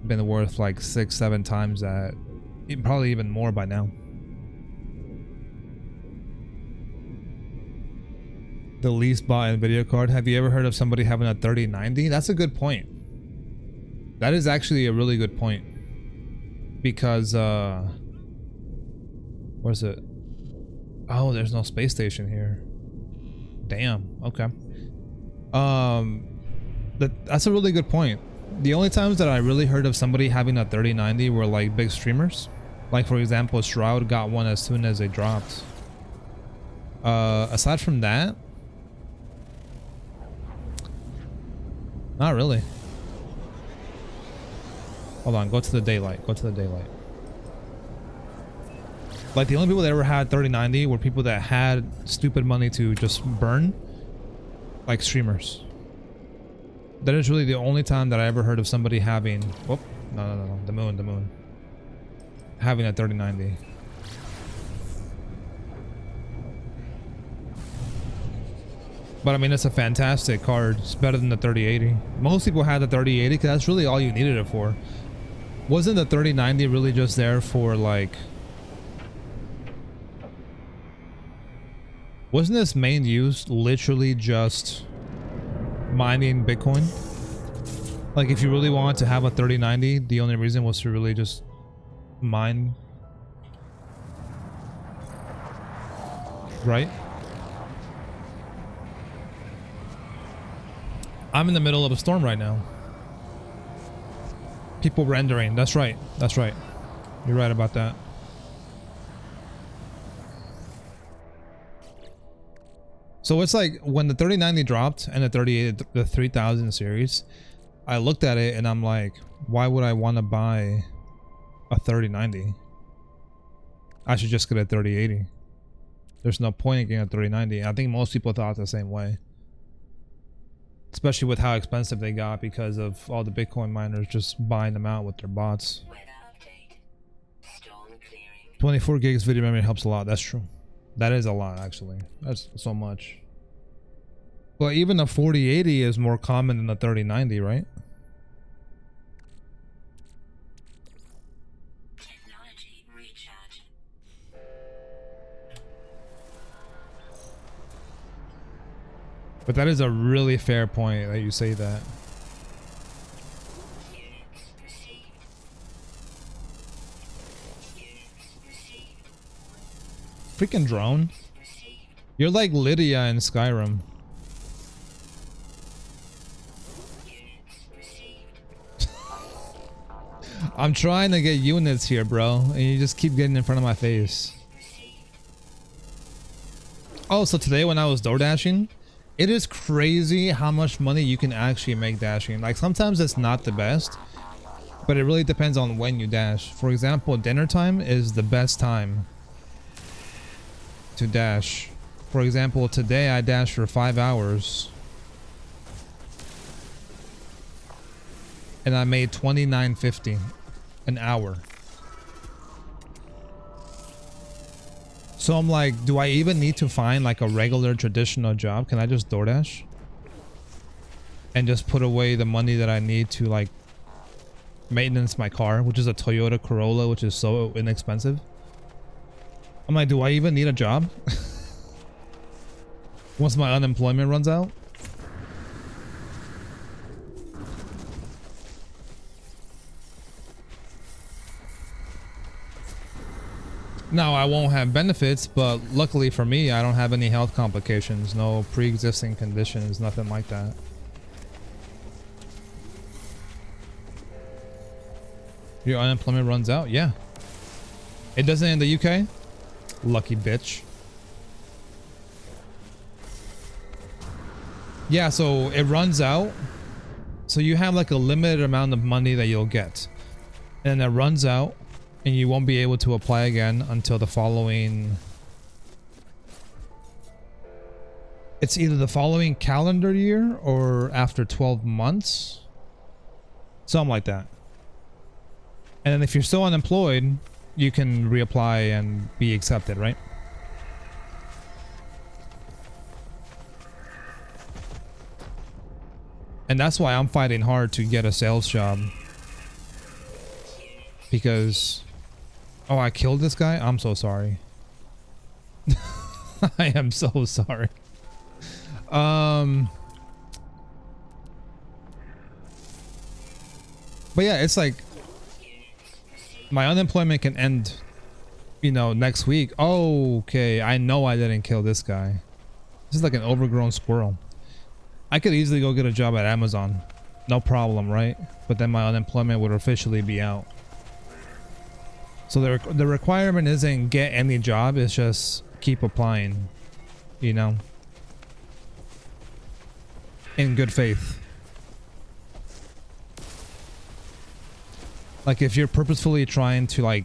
been worth like 6-7 times that, probably even more by now. The least bought Nvidia card. Have you ever heard of somebody having a 3090? That's a good point. That is actually a really good point, because where's it? Oh, there's no space station here. Damn. Okay. That's a really good point. The only times that I really heard of somebody having a 3090 were like big streamers. Like for example, Shroud got one as soon as they dropped. Aside from that, not really. Hold on, go to the daylight. Go to the daylight. Like the only people that ever had 3090 were people that had stupid money to just burn, like streamers. That is really the only time that I ever heard of somebody having, whoop, no, the moon, having a 3090. But I mean, it's a fantastic card. It's better than the 3080. Most people had the 3080 because that's really all you needed it for. Wasn't the 3090 really just there for like, wasn't its main use literally just mining Bitcoin? Like if you really wanted to have a 3090, the only reason was to really just mine, right? I'm in the middle of a storm right now. People rendering. That's right. That's right. You're right about that. So it's like when the 3090 dropped and the 38, the 3000 series, I looked at it and I'm like, why would I want to buy a 3090? I should just get a 3080. There's no point in getting a 3090. I think most people thought the same way. Especially with how expensive they got because of all the Bitcoin miners just buying them out with their bots. 24 gigs video memory helps a lot. That's true. That is a lot, actually. That's so much. But even the 4080 is more common than the 3090, right? Technology recharge. But that is a really fair point that you say that. Units received. Units received. Freaking drone. Received. You're like Lydia in Skyrim. Units received. I'm trying to get units here, bro, and you just keep getting in front of my face. Received. Oh, so today when I was door dashing, it is crazy how much money you can actually make dashing. Like sometimes it's not the best, but it really depends on when you dash. For example, dinner time is the best time to dash. For example, today I dashed for 5 hours and I made $29.50 an hour. So I'm like, do I even need to find like a regular traditional job? Can I just DoorDash and just put away the money that I need to like maintenance my car, which is a Toyota Corolla, which is so inexpensive? I'm like, do I even need a job? Once my unemployment runs out? No, I won't have benefits, but luckily for me, I don't have any health complications, no pre-existing conditions, nothing like that. Your unemployment runs out? Yeah. It doesn't in the UK? Lucky bitch. Yeah, so it runs out. So you have like a limited amount of money that you'll get. And it runs out. And you won't be able to apply again until the following... It's either the following calendar year or after 12 months. Something like that. And then if you're still unemployed, you can reapply and be accepted, right? And that's why I'm fighting hard to get a sales job. Because... Oh, I killed this guy? I'm so sorry. I am so sorry. But yeah, it's like my unemployment can end, you know, next week. Oh, okay, I know I didn't kill this guy. This is like an overgrown squirrel. I could easily go get a job at Amazon. No problem, right? But then my unemployment would officially be out. So the requirement isn't get any job, it's just keep applying, you know, in good faith. Like if you're purposefully trying to like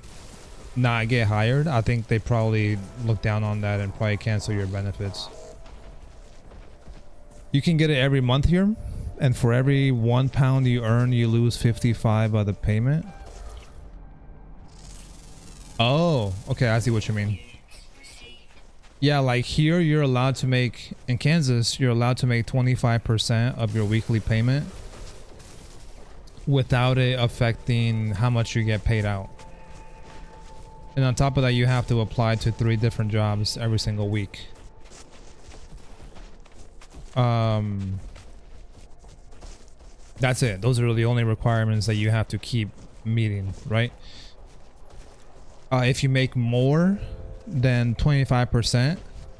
not get hired, I think they probably look down on that and probably cancel your benefits. You can get it every month here, and for every £1 you earn, you lose 55 of the payment. Oh, okay, I see what you mean. Yeah, like here you're allowed to make, in Kansas, you're allowed to make 25% of your weekly payment without it affecting how much you get paid out. And on top of that, you have to apply to 3 different jobs every single week. That's it. Those are the only requirements that you have to keep meeting, right? If you make more than 25%,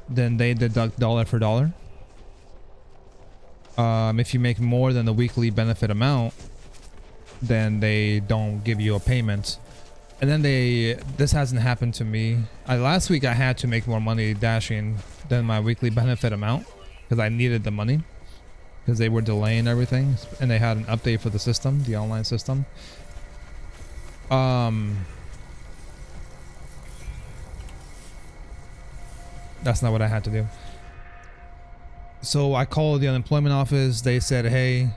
then they deduct dollar for dollar. If you make more than the weekly benefit amount, then they don't give you a payment. And then this hasn't happened to me. Last week I had to make more money dashing than my weekly benefit amount because I needed the money because they were delaying everything and they had an update for the system, the online system. That's not what I had to do. So I called the unemployment office. They said, hey,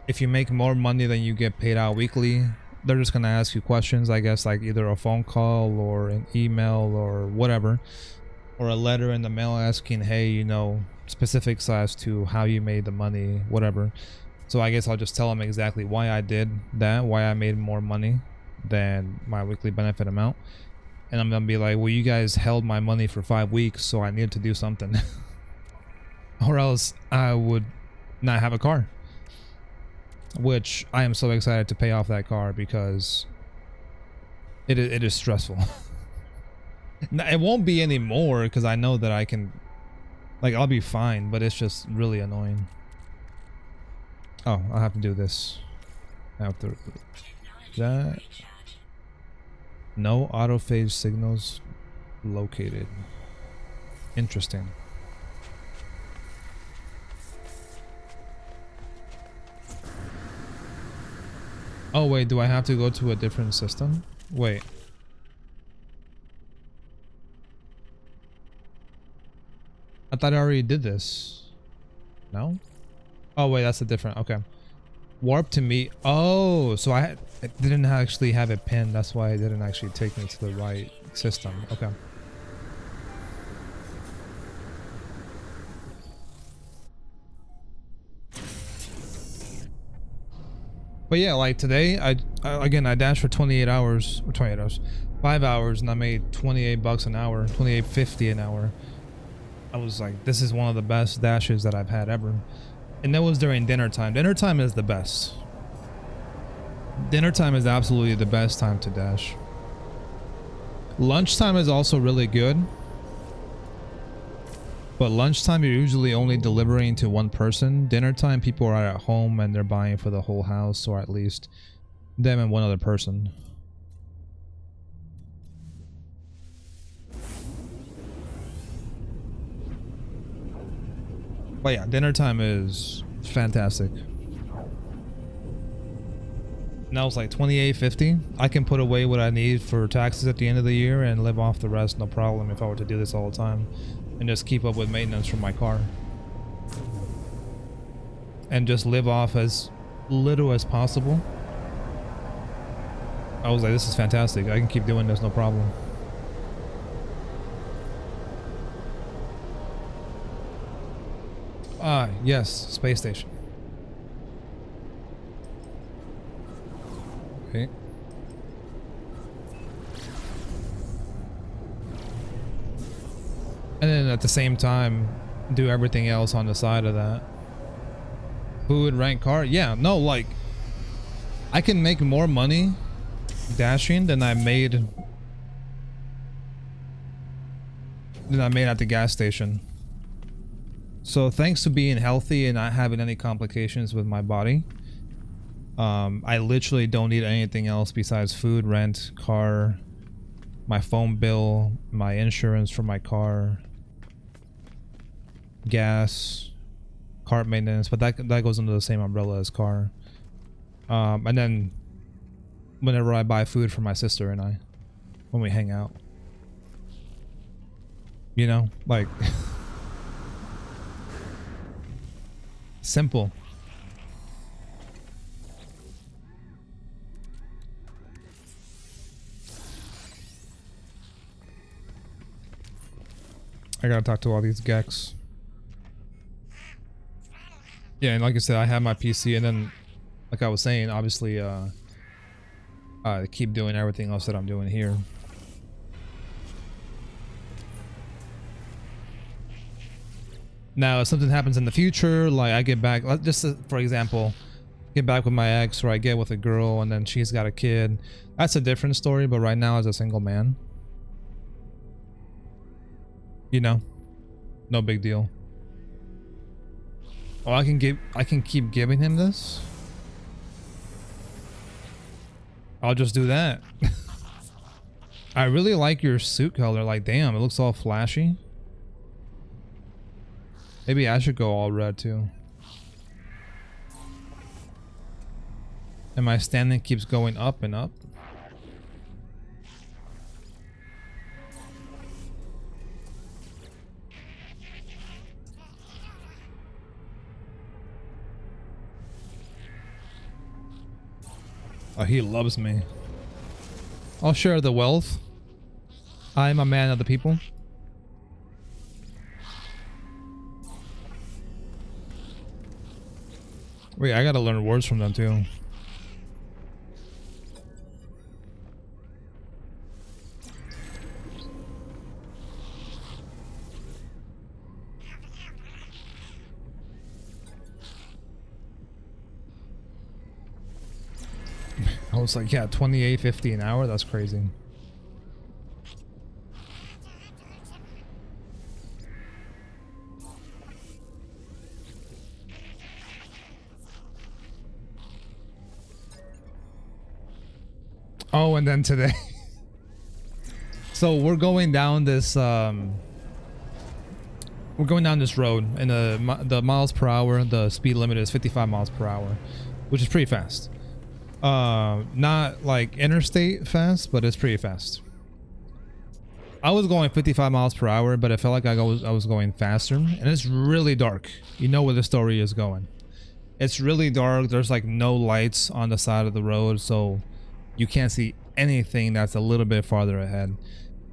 if you make more money than you get paid out weekly, they're just going to ask you questions, I guess, like either a phone call or an email or whatever, or a letter in the mail asking, hey, you know, specifics as to how you made the money, whatever. So I guess I'll just tell them exactly why I did that, why I made more money than my weekly benefit amount. And I'm gonna be like, well, you guys held my money for 5 weeks, so I needed to do something. or else I would not have a car. Which I am so excited to pay off that car because it is stressful. It won't be anymore because I know that I can, like, I'll be fine, but it's just really annoying. Oh, I'll have to do this. I have to that. No autophage signals located. Interesting. Oh wait, do I have to go to a different system? Wait. I thought I already did this. No? Oh wait, that's a different, okay. Warp to me. Oh, so I didn't actually have it pinned. That's why it didn't actually take me to the right system. Okay. But yeah, like today, I dashed for 28 hours, or 28 hours, 5 hours, and I made 28 bucks an hour, 28.50 an hour. I was like, this is one of the best dashes that I've had ever. And that was during dinner time. Dinner time is the best. Dinner time is absolutely the best time to dash. Lunchtime is also really good. But lunchtime, you're usually only delivering to one person. Dinner time, people are at home and they're buying for the whole house, or at least them and one other person. But yeah, dinner time is fantastic. Now it's like 28.50. I can put away what I need for taxes at the end of the year and live off the rest, no problem, if I were to do this all the time. And just keep up with maintenance from my car. And just live off as little as possible. I was like, this is fantastic. I can keep doing this, no problem. Ah, yes, space station. Okay. And then at the same time, do everything else on the side of that. Food, rent car. Yeah, no, like, I can make more money dashing than I made at the gas station. So thanks to being healthy and not having any complications with my body, I literally don't need anything else besides food, rent, car, my phone bill, my insurance for my car, gas, cart maintenance, but that goes under the same umbrella as car. And then whenever I buy food for my sister and I, when we hang out, you know, like simple. I gotta talk to all these gex. Yeah, and like I said, I have my PC, and then, like I was saying, obviously, I keep doing everything else that I'm doing here. Now, if something happens in the future, like I get back, just for example, get back with my ex, or I get with a girl, and then she's got a kid, that's a different story. But right now, as a single man, you know, no big deal. Oh, I can keep giving him this. I'll just do that. I really like your suit color. Like, damn, it looks all flashy. Maybe I should go all red too. And my standing keeps going up and up. Oh, he loves me. I'll share the wealth. I am a man of the people. Wait, I gotta learn words from them too. was like, yeah, 28.50 an hour. That's crazy. Oh, and then today. So we're going down this road, and the miles per hour, the speed limit is 55 miles per hour, which is pretty fast. Not like interstate fast, but it's pretty fast. I was going 55 miles per hour, but it felt like I was going faster, and it's really dark. You know where the story is going. It's really dark. There's like no lights on the side of the road, so you can't see anything that's a little bit farther ahead.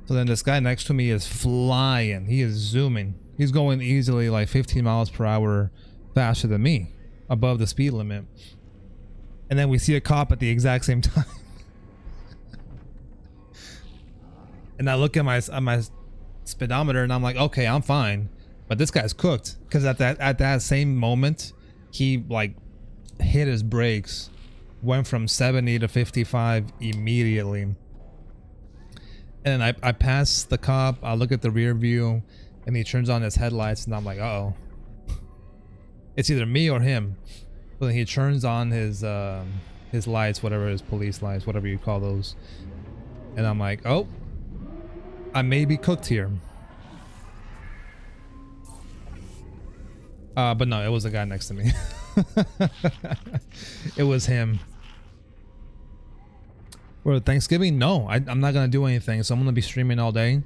So then this guy next to me is flying. He is zooming. He's going easily like 15 miles per hour faster than me, above the speed limit. And then we see a cop at the exact same time. And I look at my speedometer and I'm like, okay, I'm fine. But this guy's cooked, because at that same moment, he like hit his brakes, went from 70 to 55 immediately. And I pass the cop, I look at the rear view, and he turns on his headlights, and I'm like, uh-oh. It's either me or him. So then he turns on his lights, whatever, his police lights, whatever you call those. And I'm like, oh, I may be cooked here. But no, it was the guy next to me. It was him. For Thanksgiving, no, I'm not gonna do anything, so I'm gonna be streaming all day.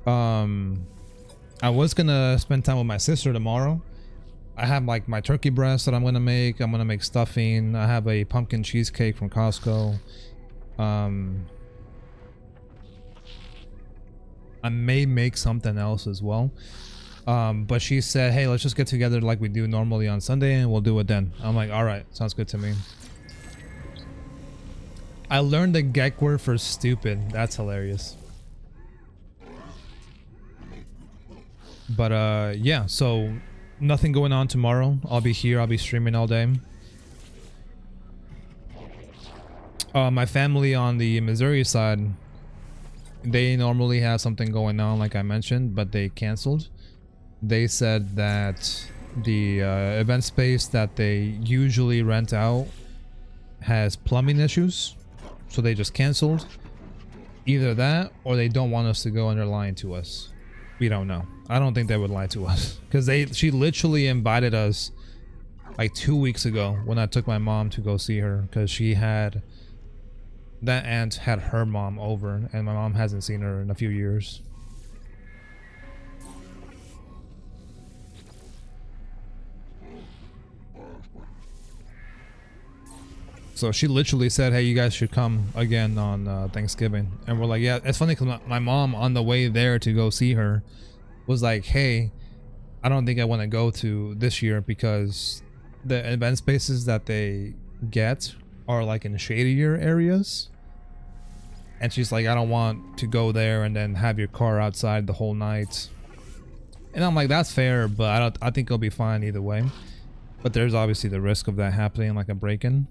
I was gonna spend time with my sister tomorrow. I have like my turkey breast that I'm gonna make. I'm gonna make stuffing. I have a pumpkin cheesecake from Costco. I may make something else as well. But she said, hey, let's just get together like we do normally on Sunday, and we'll do it then. I'm like, all right, sounds good to me. I learned the Gek word for stupid. That's hilarious. But yeah, so nothing going on tomorrow. I'll be here. I'll be streaming all day. My family on the Missouri side, they normally have something going on, like I mentioned, but they canceled. They said that the event space that they usually rent out has plumbing issues. So they just canceled. Either that, or they don't want us to go and they're lying to us. We don't know. I don't think they would lie to us, because she literally invited us like 2 weeks ago when I took my mom to go see her, because that aunt had her mom over, and my mom hasn't seen her in a few years. So she literally said, hey, you guys should come again on Thanksgiving. And we're like, yeah, it's funny because my mom on the way there to go see her was like, hey, I don't think I want to go to this year because the event spaces that they get are like in shadier areas. And she's like, I don't want to go there and then have your car outside the whole night. And I'm like, that's fair, but I think it'll be fine either way. But there's obviously the risk of that happening, like a break-in.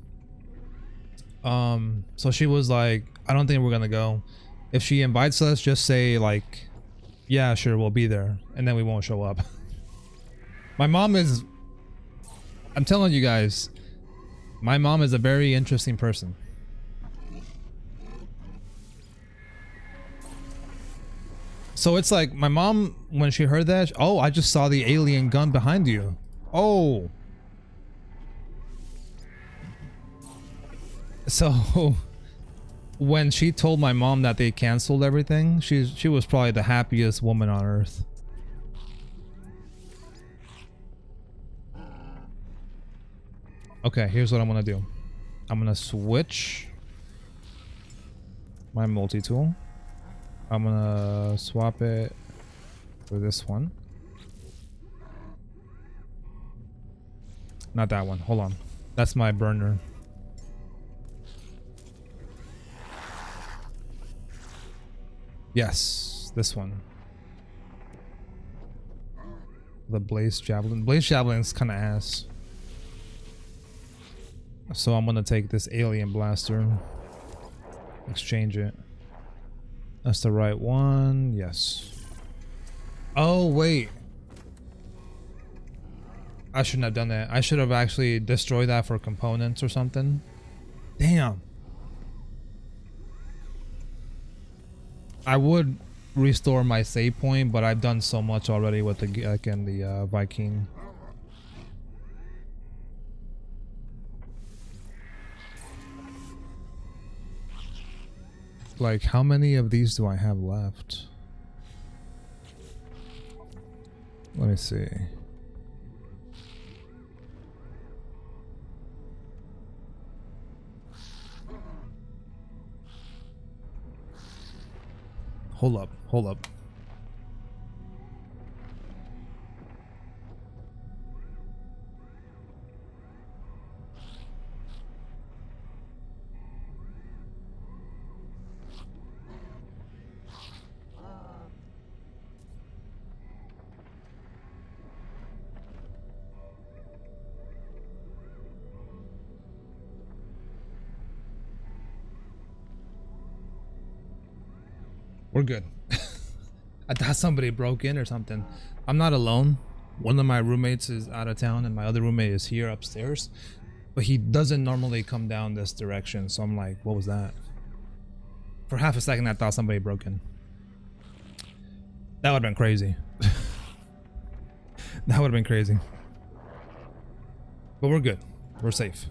So she was like, I don't think we're gonna go. If she invites us, just say like, yeah, sure, we'll be there, and then we won't show up. My mom is, I'm telling you guys, my mom is a very interesting person. So it's like my mom, when she heard that, oh, I just saw the alien gun behind you. Oh. So when she told my mom that they canceled everything, she was probably the happiest woman on earth. Okay, here's what I'm gonna do. I'm gonna switch my multi-tool. I'm gonna swap it for this one. Not that one. Hold on. That's my burner. Yes, this one. The blaze javelin. Blaze javelin's kind of ass. So I'm gonna take this alien blaster. Exchange it. That's the right one. Yes. Oh, wait. I shouldn't have done that. I should have actually destroyed that for components or something. Damn. I would restore my save point, but I've done so much already with the Gek and the Viking. Like, how many of these do I have left? Let me see. Hold up, hold up. We're good. I thought somebody broke in or something. I'm not alone. One of my roommates is out of town and my other roommate is here upstairs. But he doesn't normally come down this direction. So I'm like, what was that? For half a second I thought somebody broke in. That would have been crazy. That would have been crazy. But we're good. We're safe.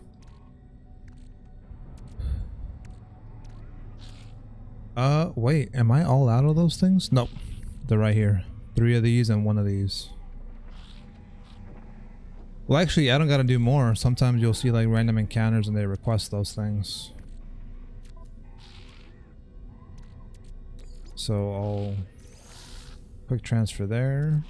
Wait, am I all out of those things? Nope. They're right here. 3 of these and 1 of these. Well, actually, I don't gotta do more. Sometimes you'll see like random encounters and they request those things. So I'll quick transfer there.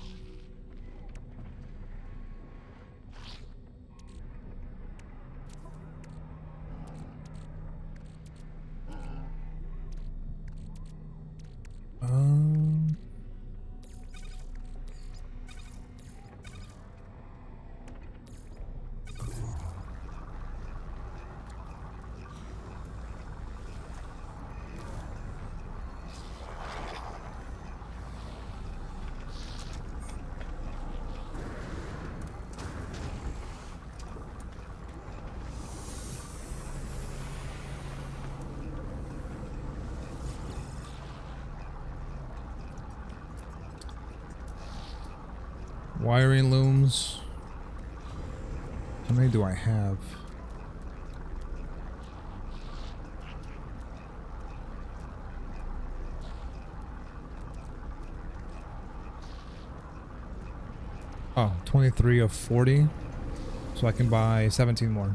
Wiring looms. How many do I have? Oh, 23 of 40. So I can buy 17 more.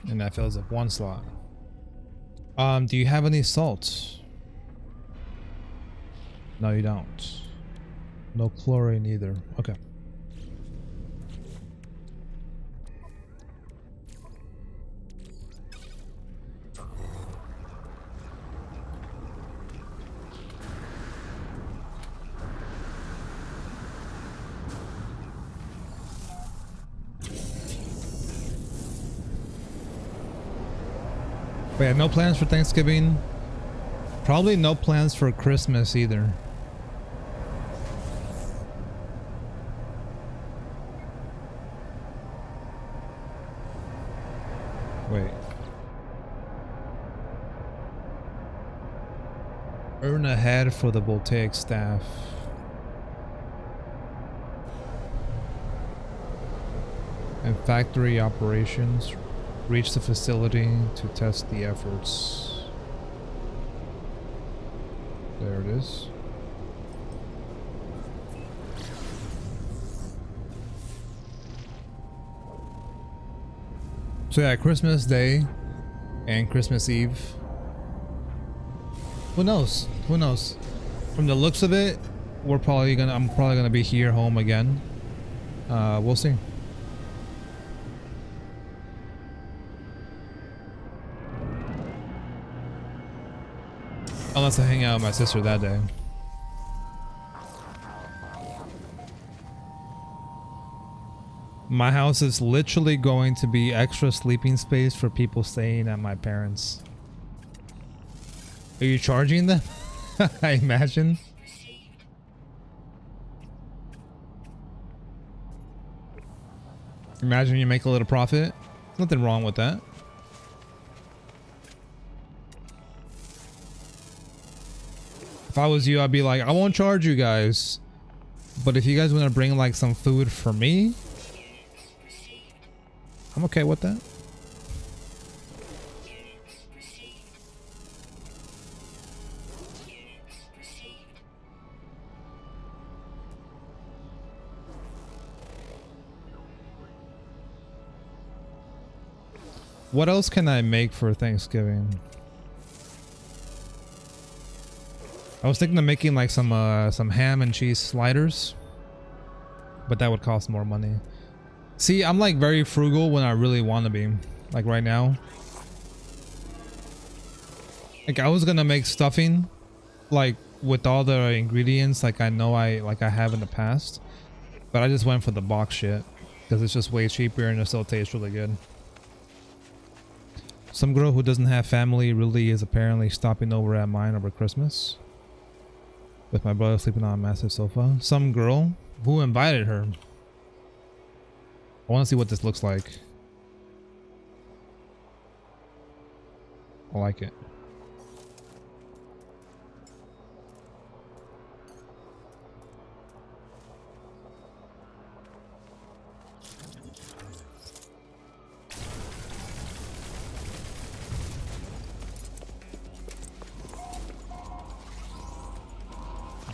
And that fills up 1 slot. Do you have any salts? No, you don't. No chlorine either. Okay. But yeah, no plans for Thanksgiving. Probably no plans for Christmas either. Wait. Earn ahead for the voltaic staff. And factory operations. Reach the facility to test the efforts. There it is. So yeah, Christmas Day and Christmas Eve. Who knows? Who knows? From the looks of it, I'm probably gonna be here home again. We'll see. Unless I hang out with my sister that day. My house is literally going to be extra sleeping space for people staying at my parents'. Are you charging them? I imagine. Imagine you make a little profit. Nothing wrong with that. If I was you, I'd be like, I won't charge you guys. But if you guys want to bring like some food for me, I'm okay with that. What else can I make for Thanksgiving? I was thinking of making like some ham and cheese sliders, but that would cost more money. See, I'm like very frugal when I really want to be. Like right now. Like I was gonna make stuffing, like with all the ingredients like I know I have in the past, but I just went for the box shit because it's just way cheaper and it still tastes really good. Some girl who doesn't have family really is apparently stopping over at mine over Christmas. With my brother sleeping on a massive sofa. Some girl? Who invited her? I want to see what this looks like. I like it.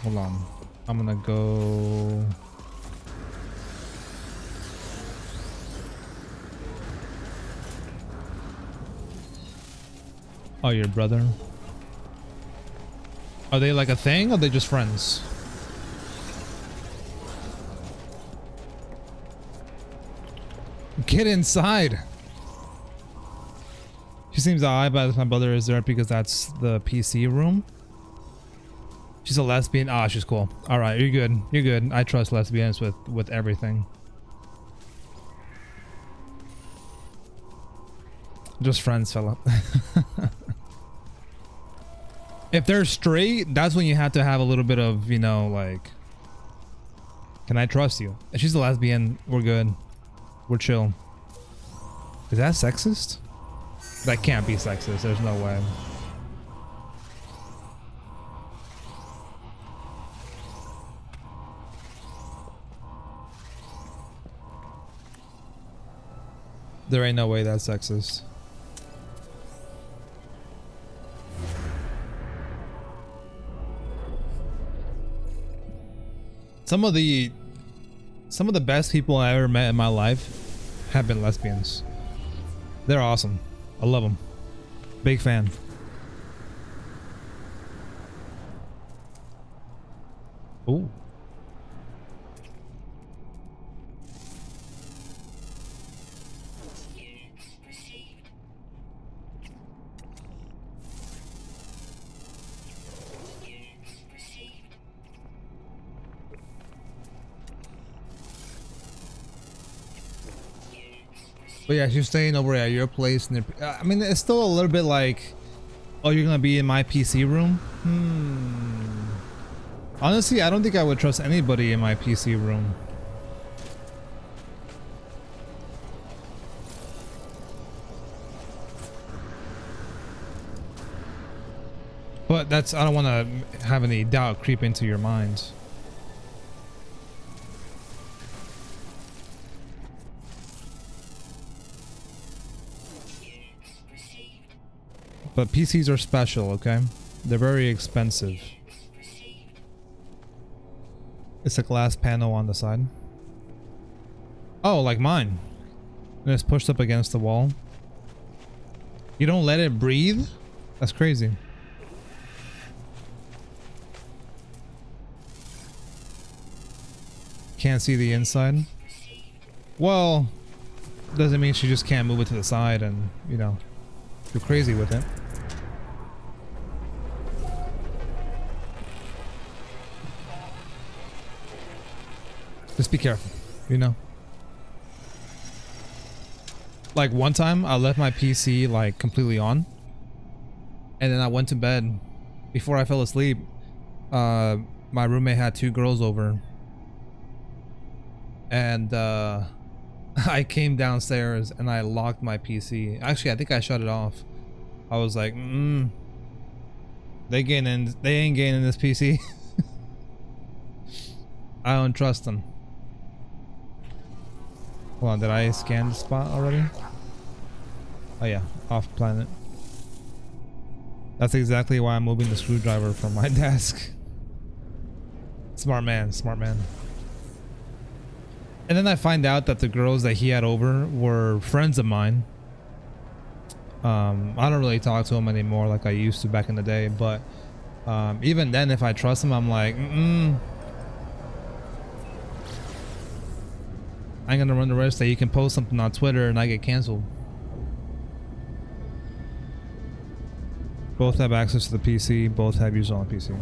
Hold on. I'm gonna go. Oh, your brother. Are they like a thing or are they just friends? Get inside. She seems odd, but my brother is there because that's the PC room. She's a lesbian. Ah, she's cool. All right, you're good. You're good. I trust lesbians with everything. Just friends, fella. If they're straight, that's when you have to have a little bit of, you know, like, can I trust you? If she's a lesbian, we're good. We're chill. Is that sexist? That can't be sexist. There's no way. There ain't no way that's sexist. Some of the best people I ever met in my life have been lesbians. They're awesome. I love them. Big fan. Ooh. But yeah, she's staying over at your place. And I mean, it's still a little bit like, oh, you're gonna be in my PC room? Honestly, I don't think I would trust anybody in my PC room. But that's, I don't want to have any doubt creep into your mind. But PCs are special, okay? They're very expensive. It's a glass panel on the side. Oh, like mine. And it's pushed up against the wall. You don't let it breathe? That's crazy. Can't see the inside? Well, doesn't mean she just can't move it to the side and, you know, go crazy with it. Just be careful, you know? Like one time I left my PC like completely on, and then I went to bed. Before I fell asleep, my roommate had 2 girls over, and I came downstairs and I locked my PC. Actually, I think I shut it off. I was like, they ain't getting this PC. I don't trust them. Hold on, did I scan the spot already? Oh yeah, off planet. That's exactly why I'm moving the screwdriver from my desk. Smart man, smart man. And then I find out that the girls that he had over were friends of mine. I don't really talk to him anymore like I used to back in the day, but even then, if I trust him, I'm like, I'm gonna run the risk that you can post something on Twitter and I get canceled. Both have access to the PC, both have users on the PC.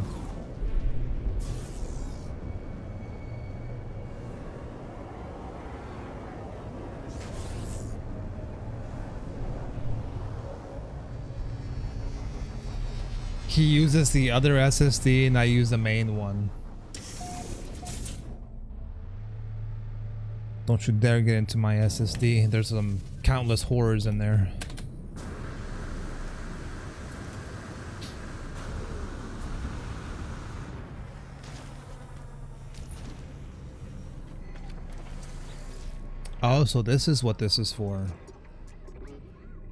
He uses the other SSD and I use the main one. Don't you dare get into my SSD. There's some countless horrors in there. Oh, so this is what this is for.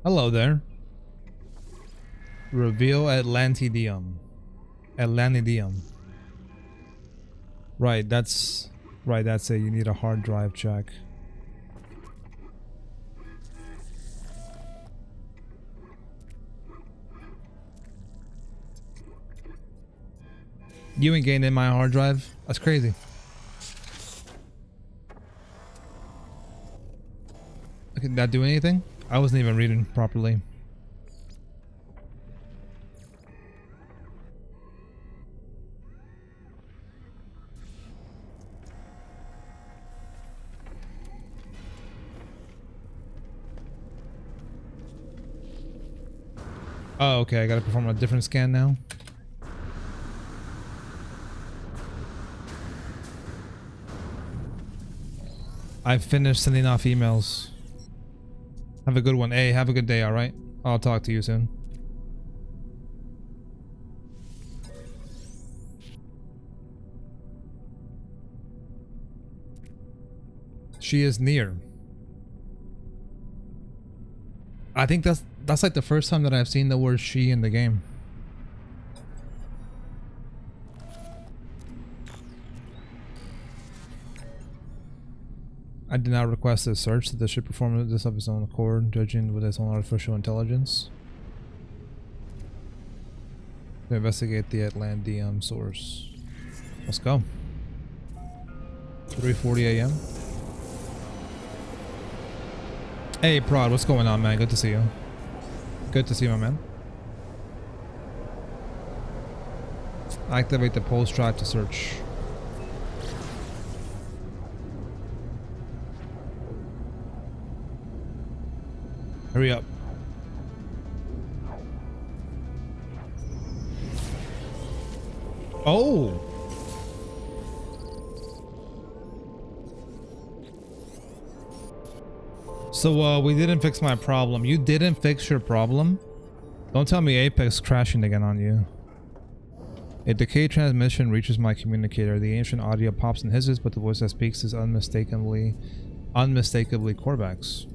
Hello there. Reveal Atlantidium. Atlantidium. Right, that's it. You need a hard drive check. You ain't getting in my hard drive? That's crazy. Did that do anything? I wasn't even reading properly. Oh, okay. I gotta perform a different scan now. I've finished sending off emails. Have a good one. Hey, have a good day, alright? I'll talk to you soon. She is near. I think that's like the first time that I've seen the word she in the game. I did not request a search that the ship performed this of its own accord, judging with its own artificial intelligence. To investigate the Atlantium source. Let's go. 3:40 a.m. Hey Prod, what's going on, man? Good to see you. Good to see you, my man. Activate the pulse drive to search. Hurry up. Oh! So, we didn't fix my problem. You didn't fix your problem? Don't tell me Apex crashing again on you. A decayed transmission reaches my communicator. The ancient audio pops and hisses, but the voice that speaks is unmistakably Corvax.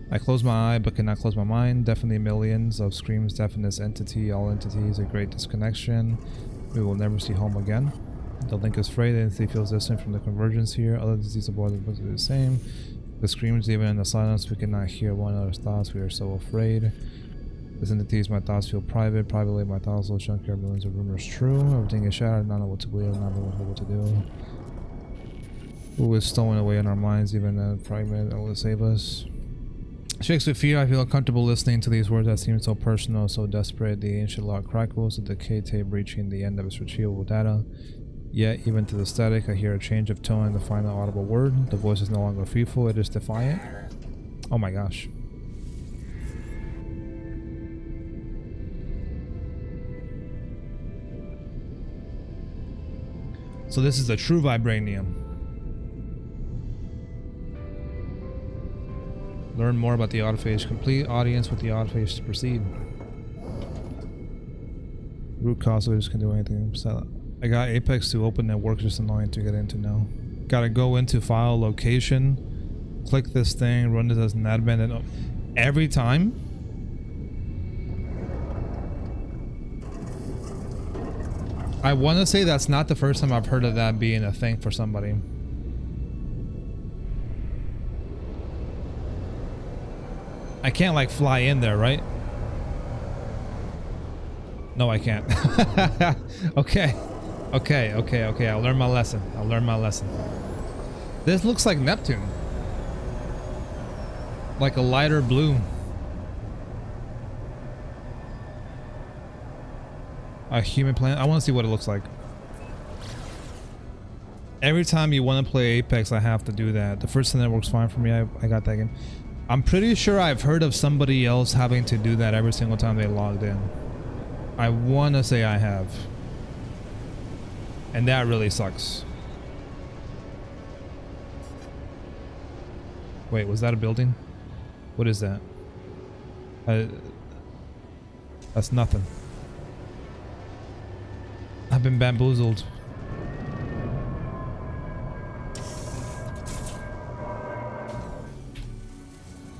I close my eye but cannot close my mind. Definitely millions of screams deafen this entity. All entities a great disconnection. We will never see home again. The link is frayed. The entity feels distant from the convergence here. Other entities aboard the bus are the same. The screams, even in the silence, we cannot hear one another's thoughts. We are so afraid. This entities, my thoughts feel private. Privately, my thoughts will chunk here. Millions of rumors true. Everything is shattered. Not know what to believe. Not know what to do. Who is stolen away in our minds? Even a fragment that will save us. Shakes with fear, I feel uncomfortable listening to these words that seem so personal, so desperate. The ancient log crackles, the decay tape reaching the end of its retrievable data. Yet, even to the static, I hear a change of tone in the final audible word. The voice is no longer fearful, it is defiant. Oh my gosh. So this is the true vibranium. Learn more about the autophage. Complete audience with the autophage to proceed. Root cause just can do anything. So I got Apex to open and works just annoying to get into now. Gotta go into file location, click this thing, run this as an admin, and every time. I want to say that's not the first time I've heard of that being a thing for somebody. I can't like fly in there, right? No, I can't. Okay. I'll learn my lesson. This looks like Neptune. Like a lighter blue. A human planet. I want to see what it looks like. Every time you want to play Apex, I have to do that. The first thing that works fine for me, I got that game. I'm pretty sure I've heard of somebody else having to do that every single time they logged in. I want to say I have. And that really sucks. Wait, was that a building? What is that? That's nothing. I've been bamboozled.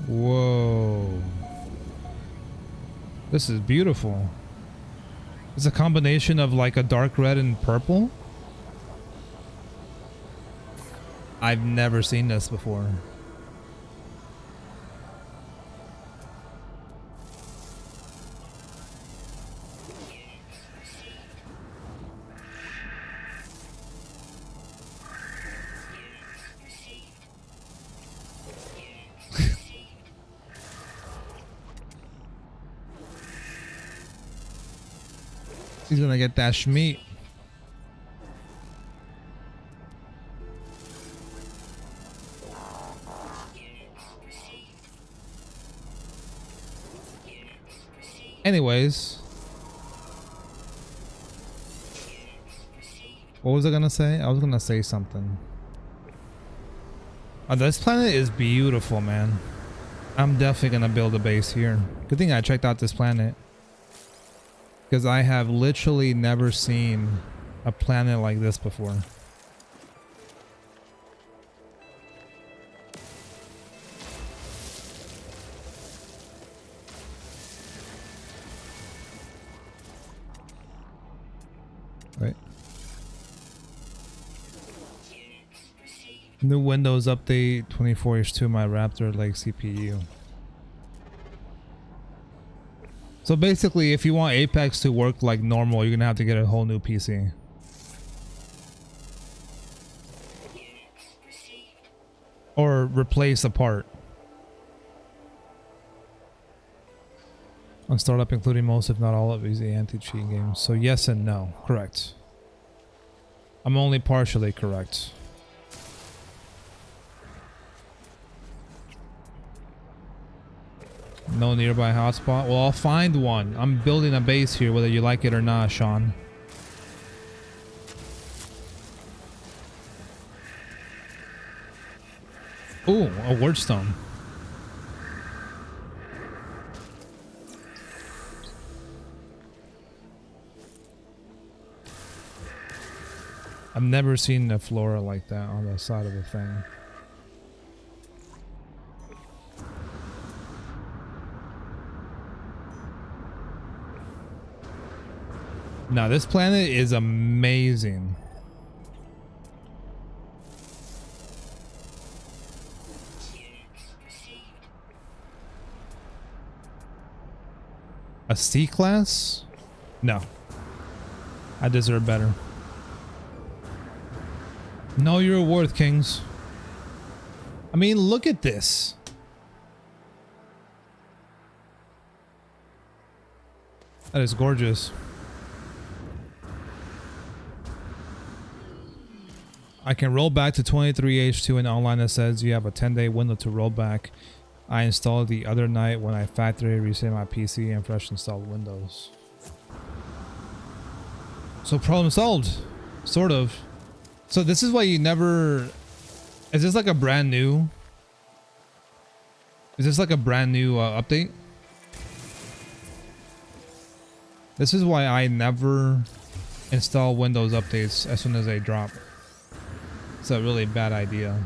Whoa. This is beautiful. It's a combination of like a dark red and purple. I've never seen this before. He's gonna get that schmeat. Anyways, what was I gonna say? I was gonna say something. This planet is beautiful, man. I'm definitely gonna build a base here. Good thing I checked out this planet, because I have literally never seen a planet like this before. Right. New Windows update 24H2 my Raptor Lake CPU. So basically, if you want Apex to work like normal, you're gonna have to get a whole new PC. Or replace a part. On startup, including most, if not all of these anti-cheat games. So yes and no. Correct. I'm only partially correct. No nearby hotspot. Well, I'll find one. I'm building a base here, whether you like it or not, Sean. Ooh, a wordstone. I've never seen a flora like that on the side of the thing. Now, this planet is amazing. A C class? No. I deserve better. Know your worth, kings. I mean, look at this. That is gorgeous. I can roll back to 23H2 and online it says you have a 10-day window to roll back. I installed the other night when I factory reset my PC and fresh installed Windows. So problem solved. Sort of. So this is why you never... Is this like a brand new... Is this like a brand new update? This is why I never install Windows updates as soon as they drop. It's a really bad idea.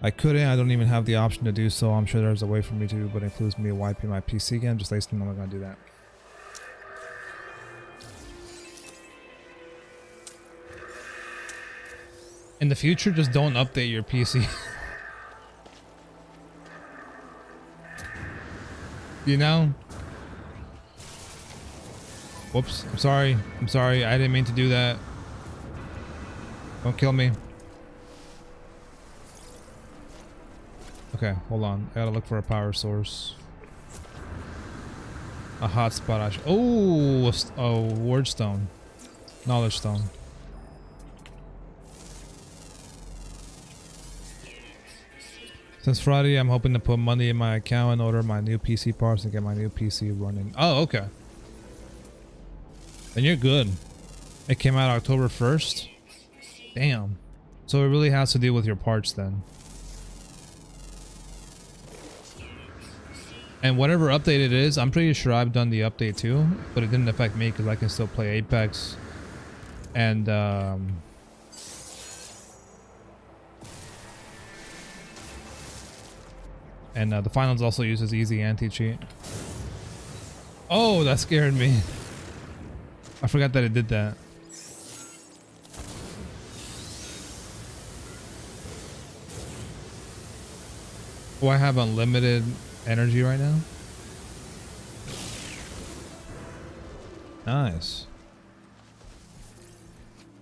I couldn't, I don't even have the option to do so. I'm sure there's a way for me to, but it includes me wiping my PC again. Just like I'm not gonna do that. In the future, just don't update your PC. You know? Whoops, I'm sorry. I'm sorry, I didn't mean to do that. Don't kill me. Okay, hold on. I gotta look for a power source. A hotspot. Oh, a word stone. Knowledge stone. Since Friday, I'm hoping to put money in my account and order my new PC parts and get my new PC running. Oh, okay. Then you're good. It came out October 1st. Damn. So it really has to do with your parts then. And whatever update it is, I'm pretty sure I've done the update too, but it didn't affect me because I can still play Apex. And the finals also uses easy anti-cheat. Oh, that scared me. I forgot that it did that. Oh, I have unlimited energy right now. Nice.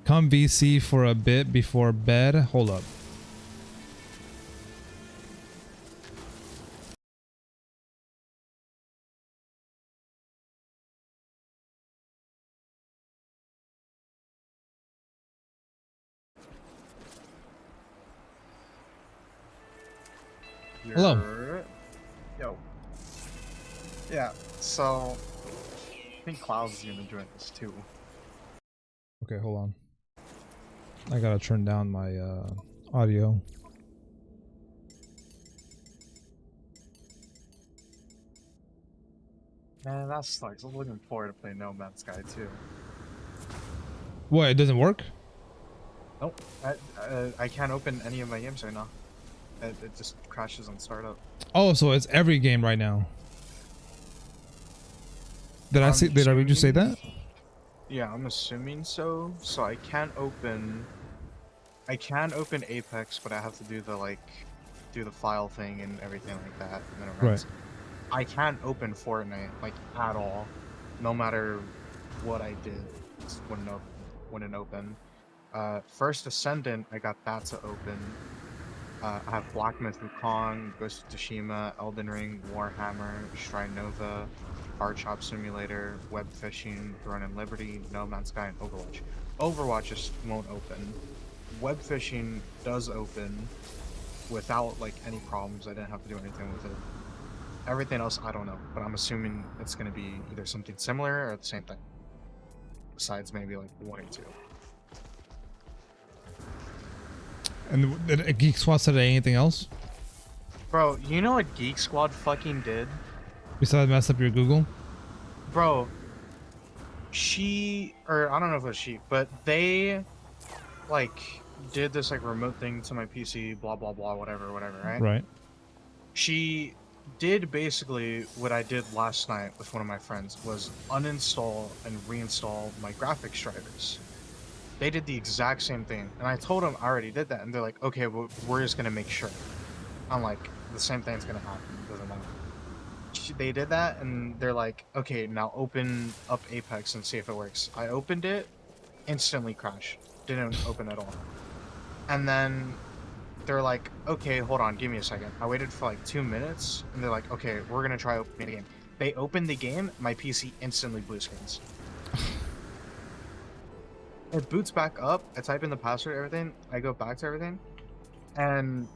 Come VC for a bit before bed. Hold up. Hello. Yo. Yeah, so I think Cloud's gonna join this too. Okay, hold on. I gotta turn down my audio. Man, that sucks. I'm looking forward to playing No Man's Sky too. What? It doesn't work? Nope. I can't open any of my games right now. It just crashes on startup. Oh, so it's every game right now. Did I read you say that? Yeah, I'm assuming so. So I can open Apex, but I have to do the file thing and everything like that, and then it runs. Right. I can't open Fortnite like at all, no matter what I did. It just wouldn't open. First Ascendant, I got that to open. I have Black Myth Wukong, Ghost of Tsushima, Elden Ring, Warhammer, Shrine Nova, Hard Chop Simulator, Web Fishing, Throne and Liberty, No Man's Sky, and Overwatch. Overwatch just won't open. Web Fishing does open without like any problems. I didn't have to do anything with it. Everything else, I don't know, but I'm assuming it's going to be either something similar or the same thing. Besides maybe like 1 or 2. And did Geek Squad said anything else? Bro, you know what Geek Squad fucking did? Besides mess up your Google? Bro, I don't know if it was she, but they like did this like remote thing to my PC, blah blah blah, whatever, right? Right. She did basically what I did last night with one of my friends, was uninstall and reinstall my graphics drivers. They did the exact same thing, and I told them I already did that, and they're like, okay, well, we're just gonna make sure. I'm like, the same thing's gonna happen, doesn't matter. They did that, and they're like, okay, now open up Apex and see if it works. I opened it, instantly crashed. Didn't open at all. And then they're like, okay, hold on, give me a second. I waited for like 2 minutes, and they're like, okay, we're gonna try opening the game. They opened the game, my PC instantly blue screens. It boots back up. I type in the password, everything. I go back to everything, and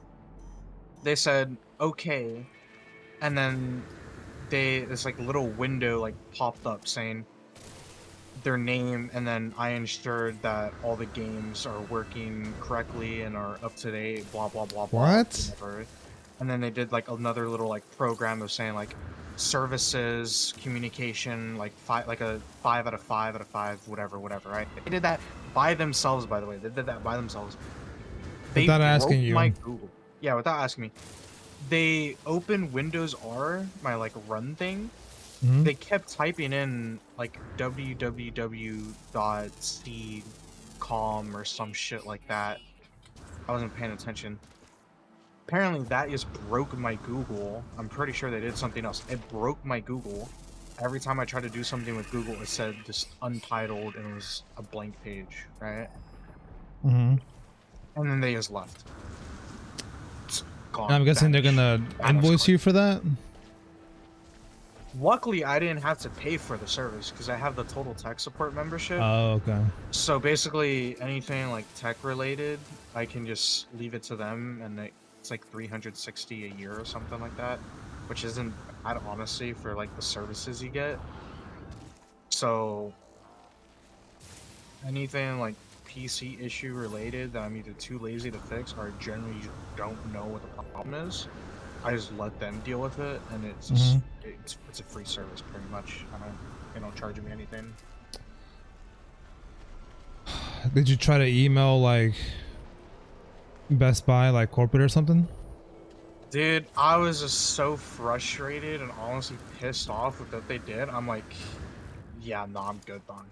they said okay, and then this like little window like popped up saying their name, and then I ensured that all the games are working correctly and are up to date, blah blah blah blah, What? whatever. And then they did like another little like program of saying like services, communication, like a 5 out of 5 whatever, right? They did that by themselves, by the way. They did that by themselves. They Without asking broke my you. Google. Yeah, without asking me. They opened Windows R, my like run thing. Mhm. They kept typing in like www.c.com or some shit like that. I wasn't paying attention. Apparently that just broke my Google. I'm pretty sure they did something else. It broke my Google. Every time I tried to do something with Google, it said just untitled and it was a blank page, right? Mhm. And then they just left. Just gone. I'm guessing they're Vanished. gonna Vanished invoice quick. you for that. Luckily, I didn't have to pay for the service because I have the Total Tech Support membership. Oh, okay. So basically, anything like tech related, I can just leave it to them, and it's like 360 a year or something like that, which isn't bad, honestly, for like the services you get. So anything like PC issue related that I'm either too lazy to fix or generally just don't know what the problem is, I just let them deal with it, and it's just it's a free service pretty much. They don't charge me anything. Did you try to email like Best Buy, like corporate or something? Dude, I was just so frustrated and honestly pissed off with what they did. I'm like, yeah, no, I'm good, Don.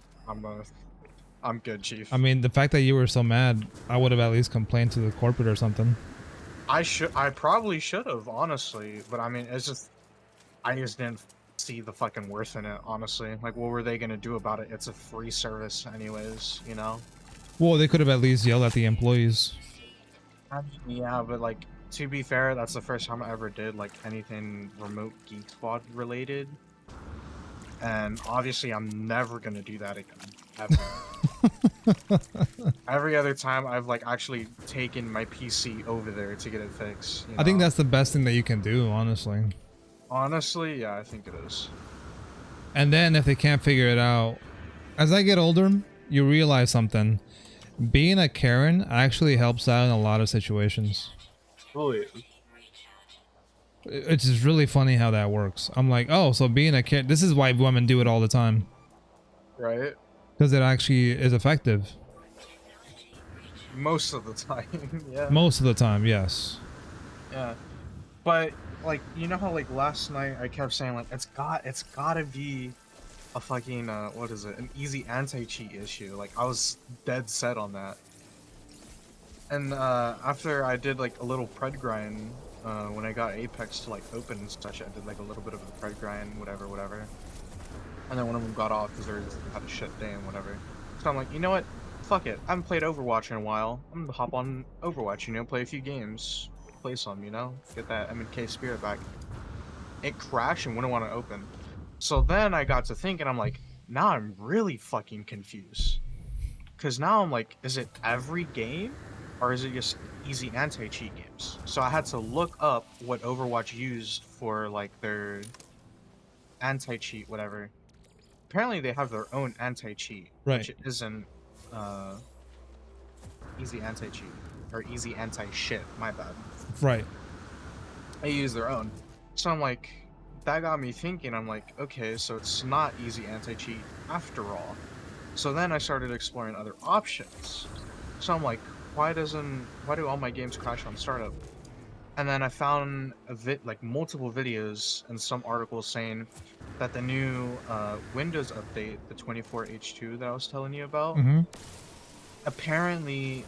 I'm good, Chief. I mean, the fact that you were so mad, I would have at least complained to the corporate or something. I probably should have, honestly, but I mean, I just didn't see the fucking worth in it, honestly. Like, what were they gonna do about it? It's a free service, anyways, you know? Well, they could have at least yelled at the employees. I mean, yeah, but like, to be fair, that's the first time I ever did like anything remote Geek Squad related. And obviously, I'm never gonna do that again. Ever. Every other time, I've like actually taken my PC over there to get it fixed. You I think know? that's the best thing that you can do, honestly. Honestly, yeah, I think it is. And then if they can't figure it out, as I get older, you realize something. Being a Karen actually helps out in a lot of situations. Oh yeah. It's just really funny how that works. I'm like, oh, so being a Karen, this is why women do it all the time. Right. Because it actually is effective. Most of the time, yeah. Most of the time, yes. Yeah. But like, you know how like last night I kept saying like it's gotta be a fucking what is it? An easy anti-cheat issue. Like I was dead set on that. And after I did like a little pred grind, when I got Apex to like open and such, I did like a little bit of a pred grind, whatever. And then one of them got off because they had a shit day and whatever. So I'm like, you know what? Fuck it. I haven't played Overwatch in a while. I'm gonna hop on Overwatch, you know, play a few games, play some, you know, get that M&K spirit back. It crashed and wouldn't want to open. So then I got to thinking, I'm like, now I'm really fucking confused. Because now I'm like, is it every game? Or is it just easy anti-cheat games? So I had to look up what Overwatch used for like their anti-cheat, whatever. Apparently they have their own anti-cheat, Right. which isn't easy anti-cheat or easy anti-shit. My bad. Right. They use their own. So I'm like, that got me thinking. I'm like, okay, so it's not easy anti-cheat after all. So then I started exploring other options. So I'm like, why do all my games crash on startup? And then I found like multiple videos and some articles saying that the new Windows update, the 24H2 that I was telling you about, apparently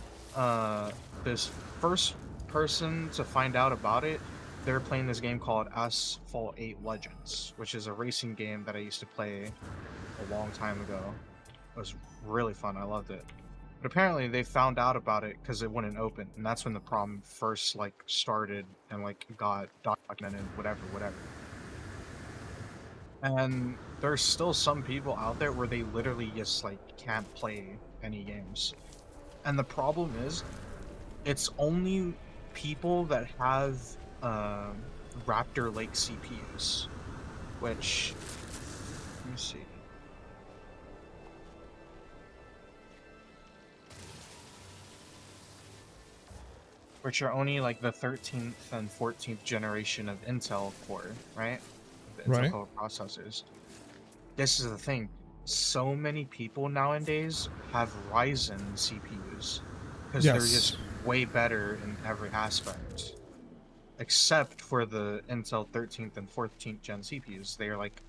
this first person to find out about it, they're playing this game called Asphalt 8 Legends, which is a racing game that I used to play a long time ago. It was really fun. I loved it. But apparently they found out about it because it wouldn't open, and that's when the problem first like started and like got documented, whatever. And there's still some people out there where they literally just like can't play any games. And the problem is, it's only people that have Raptor Lake CPUs, which let me see. Which are only like the 13th and 14th generation of Intel core, right? The Intel Right. core processors. This is the thing. So many people nowadays have Ryzen CPUs because they're Yes. just way better in every aspect. Except for the Intel 13th and 14th gen CPUs. They are like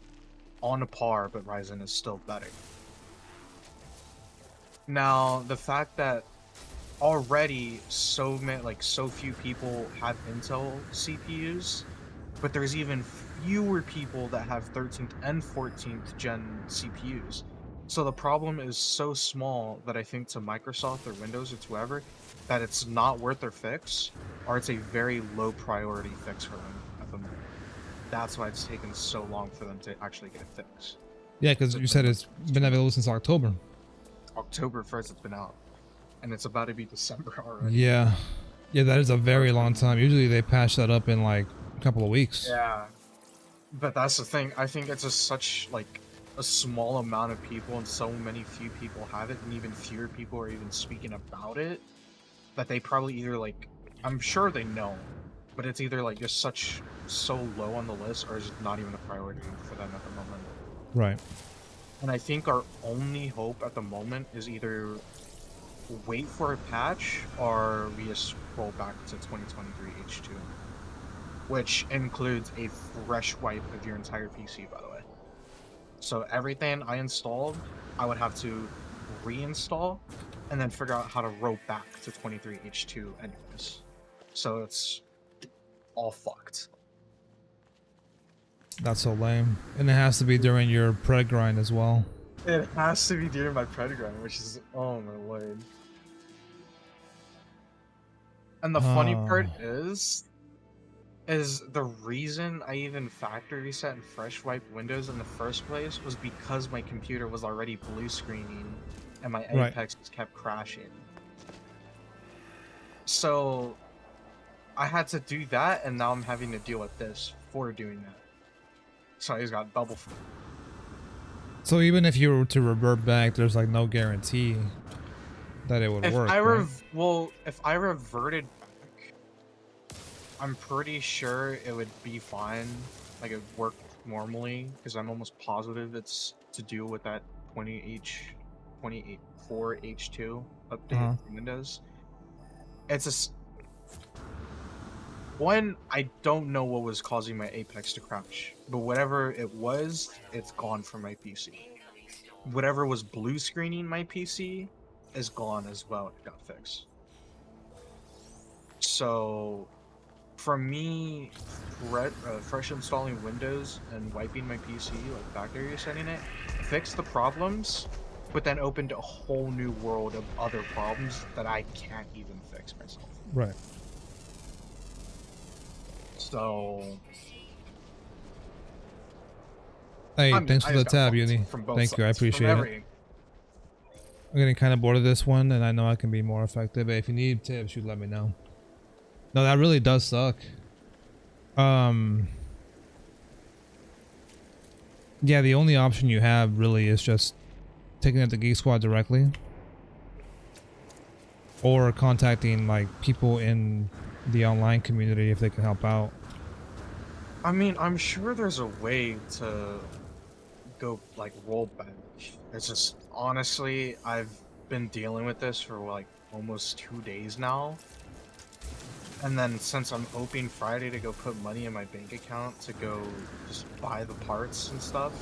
on a par, but Ryzen is still better. Now, the fact that already so few people have Intel CPUs, but there's even fewer people that have 13th and 14th gen CPUs. So the problem is so small that I think to Microsoft or Windows or to whoever that it's not worth their fix, or it's a very low priority fix for them at the moment. That's why it's taken so long for them to actually get it fixed. Yeah, because So you it's said been it's like been 2 available months. since October. October 1st it's been out, and it's about to be December already. Yeah. Yeah, that is a very That's long crazy. time. Usually they patch that up in like a couple of weeks. Yeah. But that's the thing. I think it's just such like a small amount of people, and so many few people have it, and even fewer people are even speaking about it. That they probably either like, I'm sure they know, but it's either like just so low on the list, or is it not even a priority for them at the moment. Right. And I think our only hope at the moment is either wait for a patch, or we just roll back to 2023 H2, which includes a fresh wipe of your entire PC, by the way. So everything I installed, I would have to reinstall and then figure out how to roll back to 23H2 anyways. So it's all fucked. That's so lame. And it has to be during your pred grind as well. It has to be during my Predagon, which is, oh my lord. And the funny part is the reason I even factory reset and fresh wiped Windows in the first place was because my computer was already blue screening and my Right. Apex just kept crashing. So I had to do that, and now I'm having to deal with this for doing that. So I just got double. So even if you were to revert back, there's like no guarantee that it would If work, I right? if I reverted back, I'm pretty sure it would be fine. Like it worked normally, because I'm almost positive it's to do with that 28.4H2 update for Windows. It's a one, I don't know what was causing my Apex to crash, but whatever it was, it's gone from my PC. Whatever was blue screening my PC is gone as well. It got fixed. So, for me, fresh installing Windows and wiping my PC, like factory resetting it, fixed the problems, but then opened a whole new world of other problems that I can't even fix myself. Right. So, Hey, I mean, thanks I for the just got tab, fucked Uni. from both Thank you, I sides, from appreciate it. everything. I'm getting kind of bored of this one, and I know I can be more effective. If you need tips, you let me know. No, that really does suck. Yeah, the only option you have really is just taking it to Geek Squad directly, or contacting like people in the online community if they can help out. I mean, I'm sure there's a way to go like roll back. It's just honestly, I've been dealing with this for like almost 2 days now. And then since I'm hoping Friday to go put money in my bank account to go just buy the parts and stuff,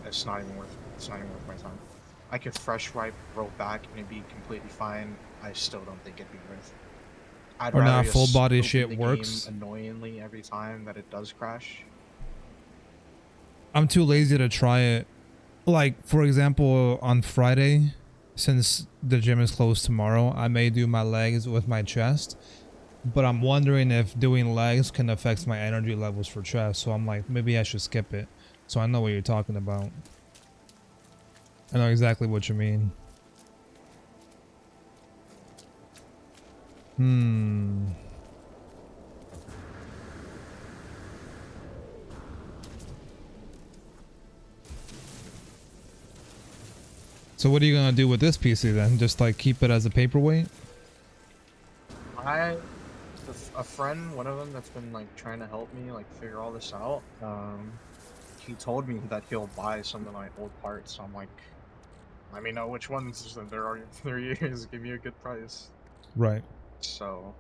it's not even worth my time. I could fresh wipe, roll back, and it'd be completely fine. I still don't think it'd be worth it. I'd Or rather not full just body open shit the works. game annoyingly every time that it does crash. I'm too lazy to try it. Like, for example, on Friday, since the gym is closed tomorrow, I may do my legs with my chest. But I'm wondering if doing legs can affect my energy levels for chest. So I'm like, maybe I should skip it. So I know what you're talking about. I know exactly what you mean. So what are you gonna do with this PC then? Just like keep it as a paperweight? A friend, one of them that's been like trying to help me like figure all this out, he told me that he'll buy some of my old parts. So I'm like, let me know which ones there are. There he is. Give me a good price. Right. So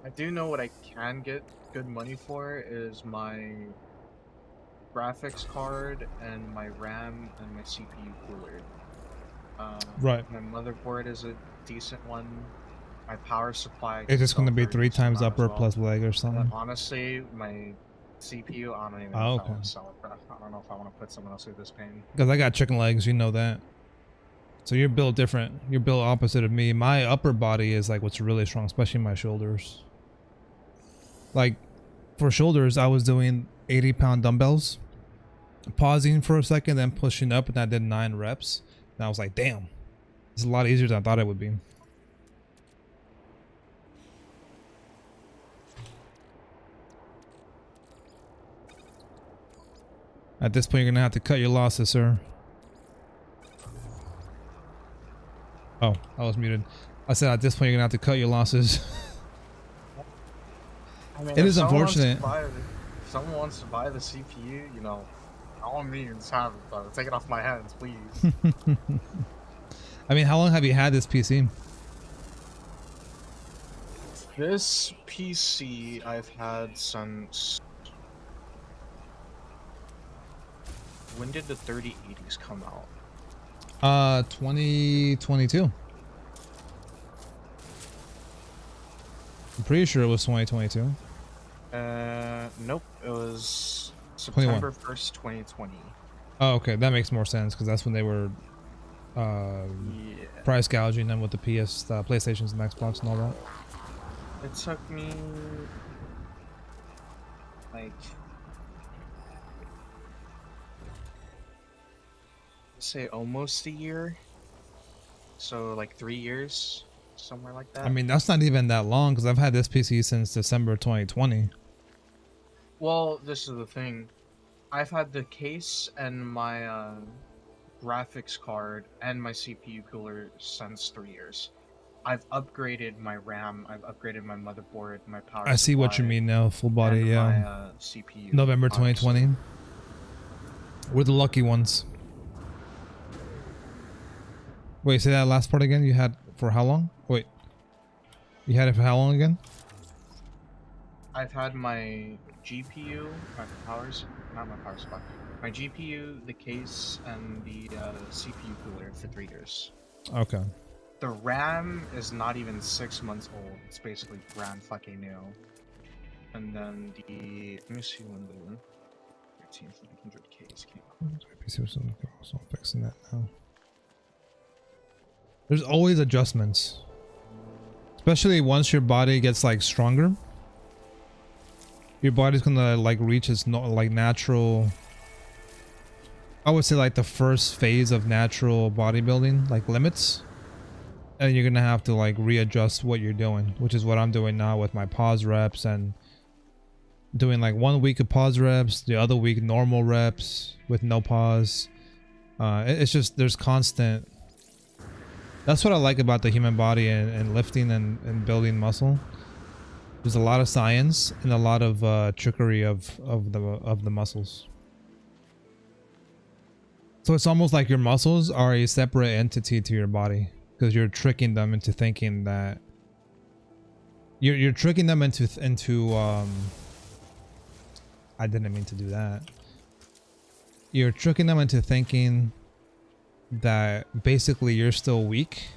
I do know what I can get good money for is my graphics card and my RAM and my CPU cooler. Right. My motherboard is a decent one. My power supply. It's just gonna be for a 3 decent times amount as upper well. plus leg or And something. honestly, my CPU, I don't even Oh, know if okay. I want to sell it, bro. I don't know if I want to put someone else through this pain. Because I got chicken legs, you know that. So you're built different. You're built opposite of me. My upper body is like what's really strong, especially my shoulders. Like for shoulders, I was doing 80-pound dumbbells, pausing for a second, then pushing up, and I did 9 reps. And I was like, damn, it's a lot easier than I thought it would be. At this point, you're gonna have to cut your losses, sir. Oh, I was muted. I said at this point, you're gonna have to cut your losses. I mean, It is unfortunate. If someone wants to buy the CPU, you know, by all means have it, but take it off my hands, please. I mean, how long have you had this PC? This PC I've had since... When did the 3080s come out? 2022. I'm pretty sure it was 2022. Nope, it was 21. September 1st, 2020. Oh, okay, that makes more sense because that's when they were Yeah. price gouging them with the PlayStations and Xbox and all that. It took me like say almost a year, so like 3 years, somewhere like that. I mean, that's not even that long because I've had this PC since December 2020. Well, this is the thing. I've had the case and my graphics card and my CPU cooler since 3 years. I've upgraded my RAM, I've upgraded my motherboard, my power I see what you supply, mean now, full body, and yeah. my CPU. November honestly. 2020. We're the lucky ones. Wait, say that last part again. You had for how long? Wait, you had it for how long again? I've had my GPU, not my power supply, my GPU, the case, and the CPU cooler for 3 years. Okay. The RAM is not even 6 months old. It's basically brand fucking new. And then the, let me see when the 13900 case came out. PC was so I'm fixing that now. There's always adjustments, especially once your body gets like stronger. Your body's gonna like reach its like natural. I would say like the first phase of natural bodybuilding, like limits. And you're gonna have to like readjust what you're doing, which is what I'm doing now with my pause reps and doing like 1 week of pause reps, the other week normal reps with no pause. It's just there's constant. That's what I like about the human body and lifting and building muscle. There's a lot of science and a lot of trickery of the muscles. So it's almost like your muscles are a separate entity to your body. Because you're tricking them into thinking that you're tricking them into I didn't mean to do that. You're tricking them into thinking that basically you're still weak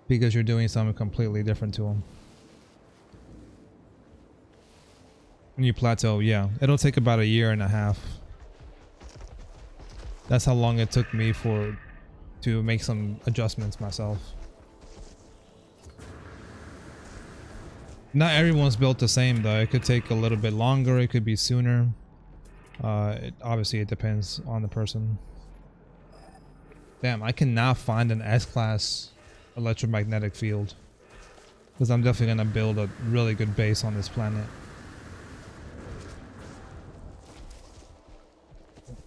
because you're doing something completely different to them. When you plateau, yeah, it'll take about 1.5 years. That's how long it took me to make some adjustments myself. Not everyone's built the same though. It could take a little bit longer, it could be sooner. Obviously it depends on the person. Damn, I cannot find an S-class electromagnetic field. Because I'm definitely gonna build a really good base on this planet.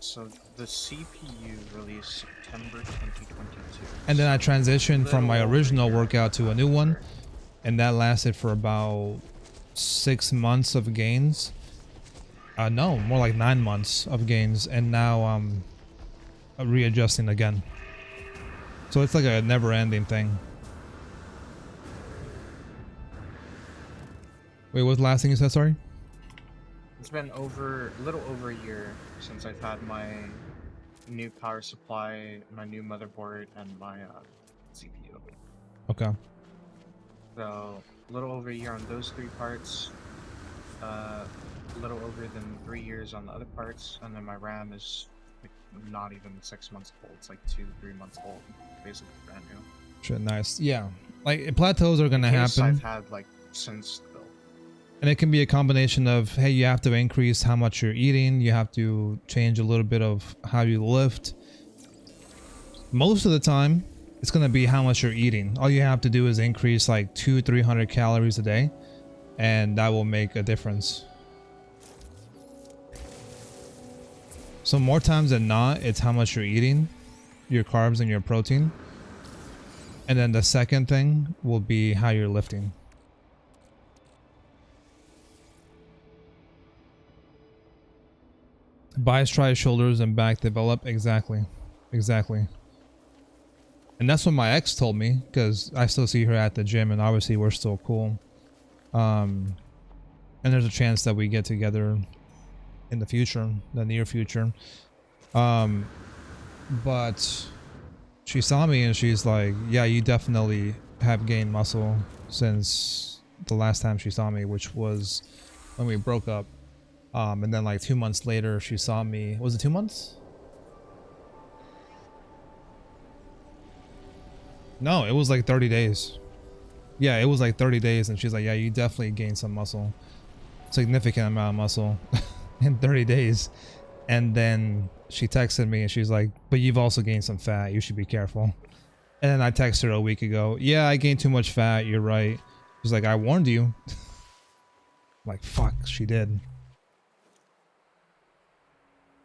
So the CPU released September 2022. And then I transitioned from my original workout to a new one. And that lasted for about 6 months of gains. No, more like 9 months of gains. And now I'm readjusting again. So it's like a never-ending thing. Wait, what was the last thing you said, sorry? It's been a little over a year since I've had my new power supply, my new motherboard, and my CPU. Okay. So, a little over a year on those 3 parts, a little over than 3 years on the other parts, and then my RAM is like not even 6 months old. It's like 2-3 months old, basically brand new. Shit, nice. Yeah, like plateaus are gonna Case happen. I've had like since the build. And it can be a combination of, hey, you have to increase how much you're eating. You have to change a little bit of how you lift. Most of the time, it's going to be how much you're eating. All you have to do is increase like 200-300 calories a day. And that will make a difference. So more times than not, it's how much you're eating, your carbs and your protein. And then the second thing will be how you're lifting. Biceps, tries, shoulders, and back develop. Exactly. Exactly. And that's what my ex told me, because I still see her at the gym, and obviously we're still cool. And there's a chance that we get together in the future, the near future. But she saw me and she's like, yeah, you definitely have gained muscle since the last time she saw me, which was when we broke up. And then like 2 months later, she saw me. Was it 2 months? No, it was like 30 days. Yeah, it was like 30 days. And she's like, yeah, you definitely gained some muscle. Significant amount of muscle in 30 days. And then she texted me and she's like, but you've also gained some fat. You should be careful. And then I texted her a week ago. Yeah, I gained too much fat. You're right. She's like, I warned you. Like, fuck, she did.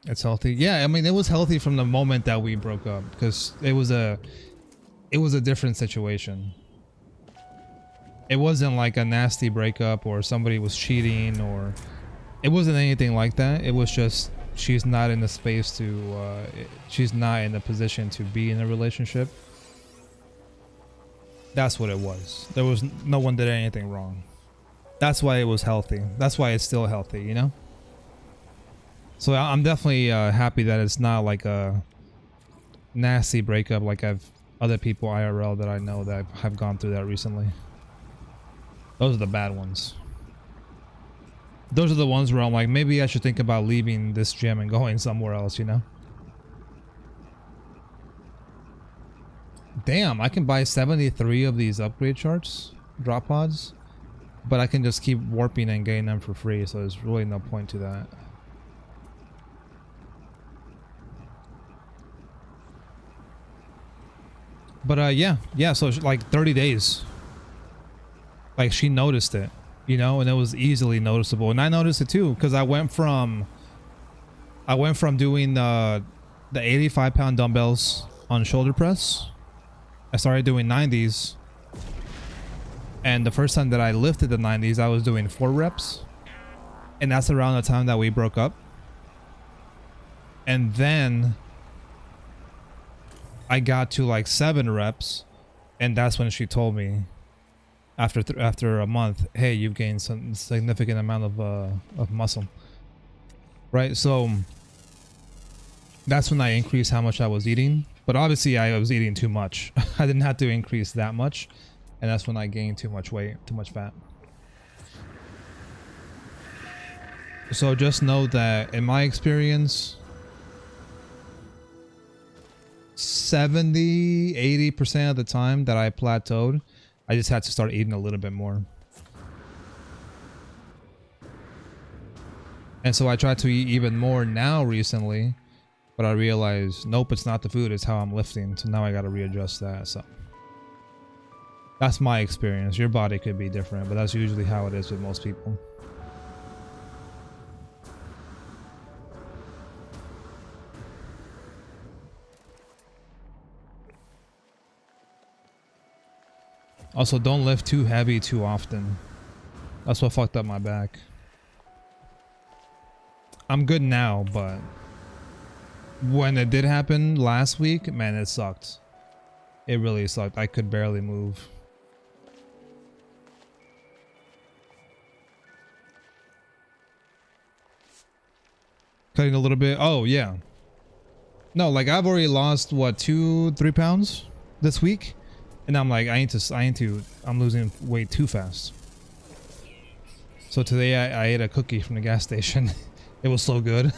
It's healthy. Yeah, I mean, it was healthy from the moment that we broke up, because it was a different situation. It wasn't like a nasty breakup or somebody was cheating, or it wasn't anything like that. It was just she's not in the space to she's not in the position to be in a relationship. That's what it was. There was no one did anything wrong. That's why it was healthy. That's why it's still healthy, you know? So I'm definitely happy that it's not like a nasty breakup like other people IRL that I know that have gone through that recently. Those are the bad ones. Those are the ones where I'm like, maybe I should think about leaving this gym and going somewhere else, you know? Damn, I can buy 73 of these upgrade charts, drop pods, but I can just keep warping and getting them for free, so there's really no point to that. But yeah, so like 30 days. Like she noticed it, you know, and it was easily noticeable. And I noticed it too, because I went from doing the 85-pound dumbbells on shoulder press. I started doing 90s. And the first time that I lifted the 90s, I was doing 4 reps. And that's around the time that we broke up. And then I got to like 7 reps, and that's when she told me after a month, hey, you've gained some significant amount of muscle, right? So that's when I increased how much I was eating, but obviously I was eating too much. I didn't have to increase that much, and that's when I gained too much weight, too much fat. So just know that in my experience, 70-80% of the time that I plateaued, I just had to start eating a little bit more. And so I tried to eat even more now recently, but I realized, nope, it's not the food, it's how I'm lifting. So now I got to readjust that. So that's my experience. Your body could be different, but that's usually how it is with most people. Also, don't lift too heavy too often. That's what fucked up my back. I'm good now, but when it did happen last week, man, it sucked. It really sucked. I could barely move. Cutting a little bit. Oh, yeah. No, like I've already lost what, 2-3 pounds this week. And I'm like, I'm losing weight too fast. So today I ate a cookie from the gas station. It was so good.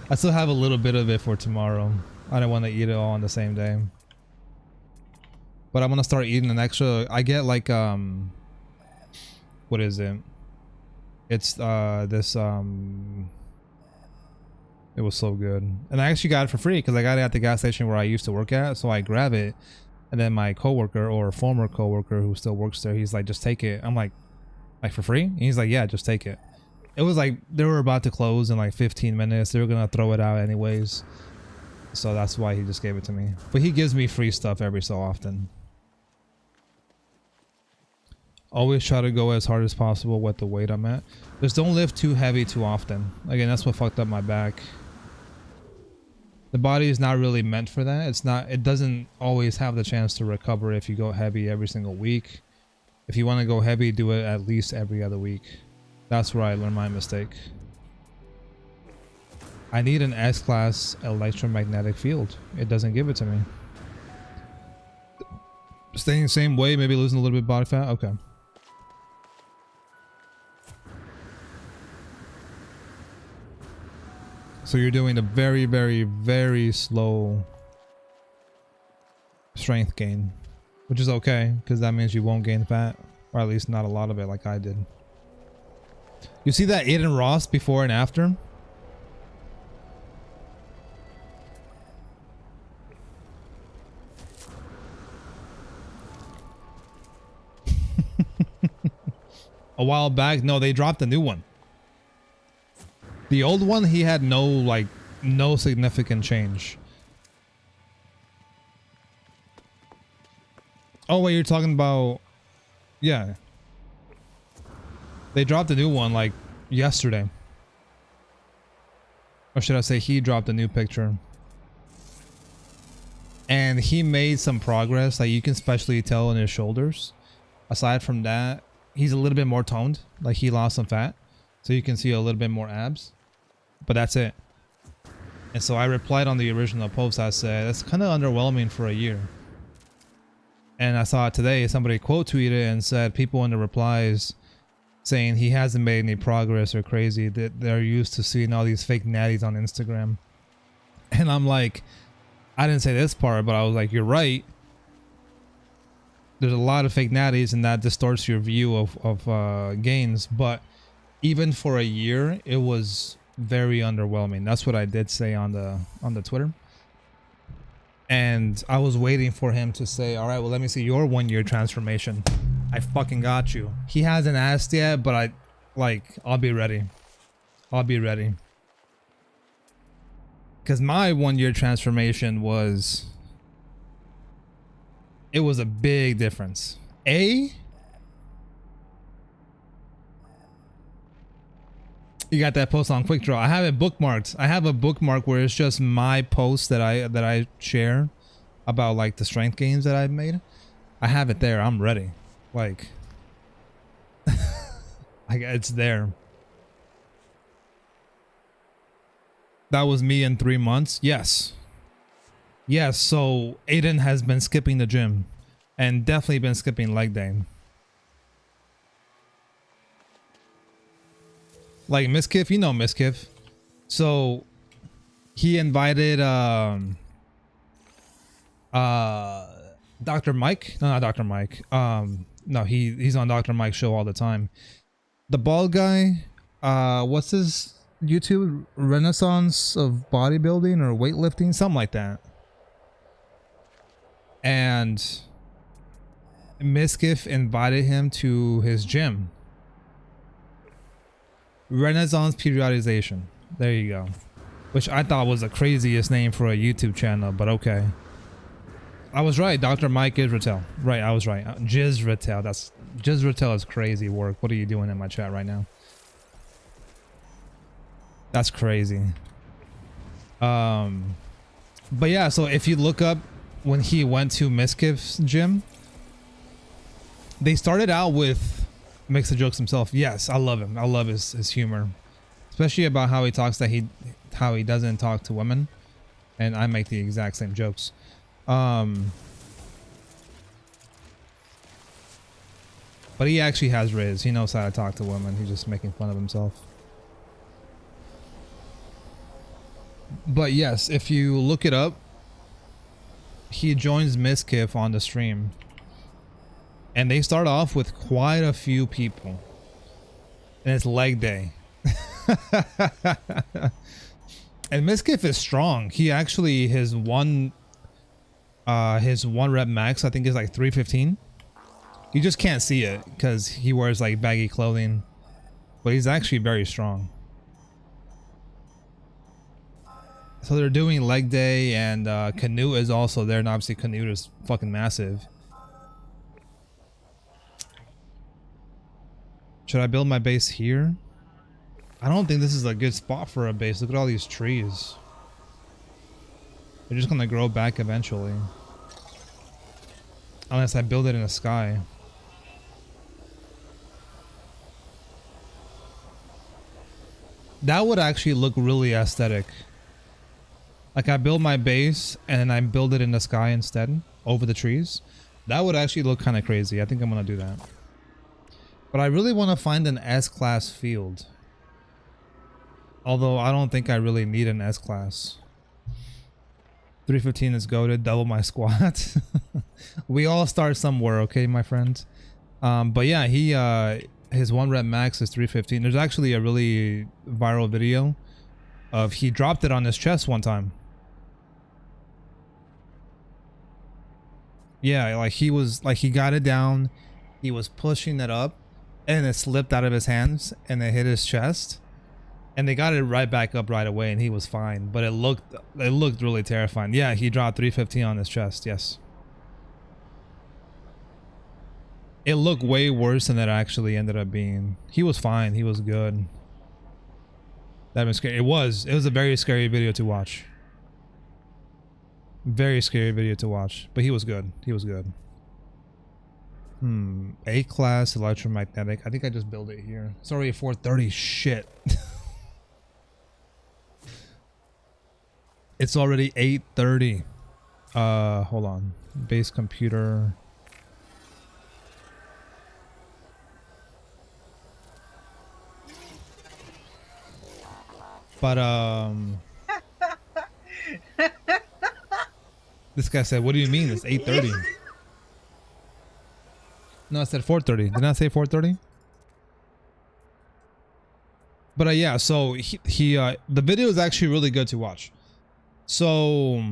I still have a little bit of it for tomorrow. I don't want to eat it all on the same day. But I'm gonna start eating an extra. I get like what is it? It's this it was so good. And I actually got it for free because I got it at the gas station where I used to work at. So I grab it, and then my coworker or former coworker who still works there, he's like, just take it. I'm like for free? And he's like, yeah, just take it. It was like they were about to close in like 15 minutes. They were gonna throw it out anyways. So that's why he just gave it to me. But he gives me free stuff every so often. Always try to go as hard as possible with the weight I'm at. Just don't lift too heavy too often. Again, that's what fucked up my back. The body is not really meant for that. It doesn't always have the chance to recover if you go heavy every single week. If you want to go heavy, do it at least every other week. That's where I learned my mistake. I need an S-class electromagnetic field. It doesn't give it to me. Staying the same way, maybe losing a little bit of body fat? Okay. So you're doing a very, very, very slow strength gain, which is okay, because that means you won't gain fat, or at least not a lot of it like I did. You see that Aiden Ross before and after? A while back? No, they dropped a new one. The old one, he had no significant change. Oh wait, you're talking about... Yeah. They dropped a new one like yesterday. Or should I say he dropped a new picture. And he made some progress. Like you can especially tell in his shoulders. Aside from that, he's a little bit more toned. Like he lost some fat. So you can see a little bit more abs. But that's it. And so I replied on the original post. I said, that's kind of underwhelming for a year. And I saw it today. Somebody quote tweeted and said people in the replies saying he hasn't made any progress or crazy. That they're used to seeing all these fake natties on Instagram. And I'm like, I didn't say this part, but I was like, you're right. There's a lot of fake natties and that distorts your view of gains. But even for a year, it was very underwhelming. That's what I did say on the Twitter. And I was waiting for him to say, all right, well, let me see your 1 year transformation. I fucking got you. He hasn't asked yet, but I'll be ready. I'll be ready. Because my 1 year transformation was, it was a big difference. You got that post on Quick Draw. I have it bookmarked. I have a bookmark where it's just my posts that I share about like the strength gains that I've made. I have it there. I'm ready. Like it's there. That was me in 3 months. Yes. Yes, so Aiden has been skipping the gym and definitely been skipping leg day. Like Miskiff, you know Miskiff. So he invited Dr. Mike? No, not Dr. Mike. No, he's on Dr. Mike's show all the time. The bald guy, what's his YouTube? Renaissance of bodybuilding or weightlifting, something like that. And Miskiff invited him to his gym. Renaissance periodization. There you go. Which I thought was the craziest name for a YouTube channel, but okay. I was right. Dr. Mike Israel. Right, I was right. Jizratel. That's Jizratel is crazy work. What are you doing in my chat right now? That's crazy. But yeah, so if you look up when he went to Miskiff's gym, they started out with makes the jokes himself. Yes, I love him. I love his humor, especially about how he talks how he doesn't talk to women, and I make the exact same jokes. But he actually has riz. He knows how to talk to women. He's just making fun of himself. But yes, if you look it up, he joins Miskiff on the stream. And they start off with quite a few people. And it's leg day. And Miskiff is strong. He actually, his one rep max, I think, is like 315. You just can't see it because he wears like baggy clothing. But he's actually very strong. So they're doing leg day, and Canute is also there, and obviously Canute is fucking massive. Should I build my base here? I don't think this is a good spot for a base. Look at all these trees. They're just gonna grow back eventually. Unless I build it in the sky. That would actually look really aesthetic. Like I build my base and then I build it in the sky instead, over the trees. That would actually look kind of crazy. I think I'm gonna do that. But I really want to find an S-class field. Although I don't think I really need an S-class. 315 is goated, double my squad. We all start somewhere, okay, my friends? But yeah, his 1 rep max is 315. There's actually a really viral video of he dropped it on his chest one time. Yeah, like he got it down, he was pushing it up, and it slipped out of his hands and it hit his chest. And they got it right back up right away and he was fine. But it looked really terrifying. Yeah, he dropped 315 on his chest, yes. It looked way worse than it actually ended up being. He was fine, he was good. That was scary. It was a very scary video to watch. Very scary video to watch. But he was good. He was good. A-class electromagnetic. I think I just built it here. It's already 430. Shit. It's already 8:30. Hold on. Base computer. But this guy said, "What do you mean? It's 8:30." No, I said 4:30. Did I say 4:30? But yeah, so the video is actually really good to watch. So,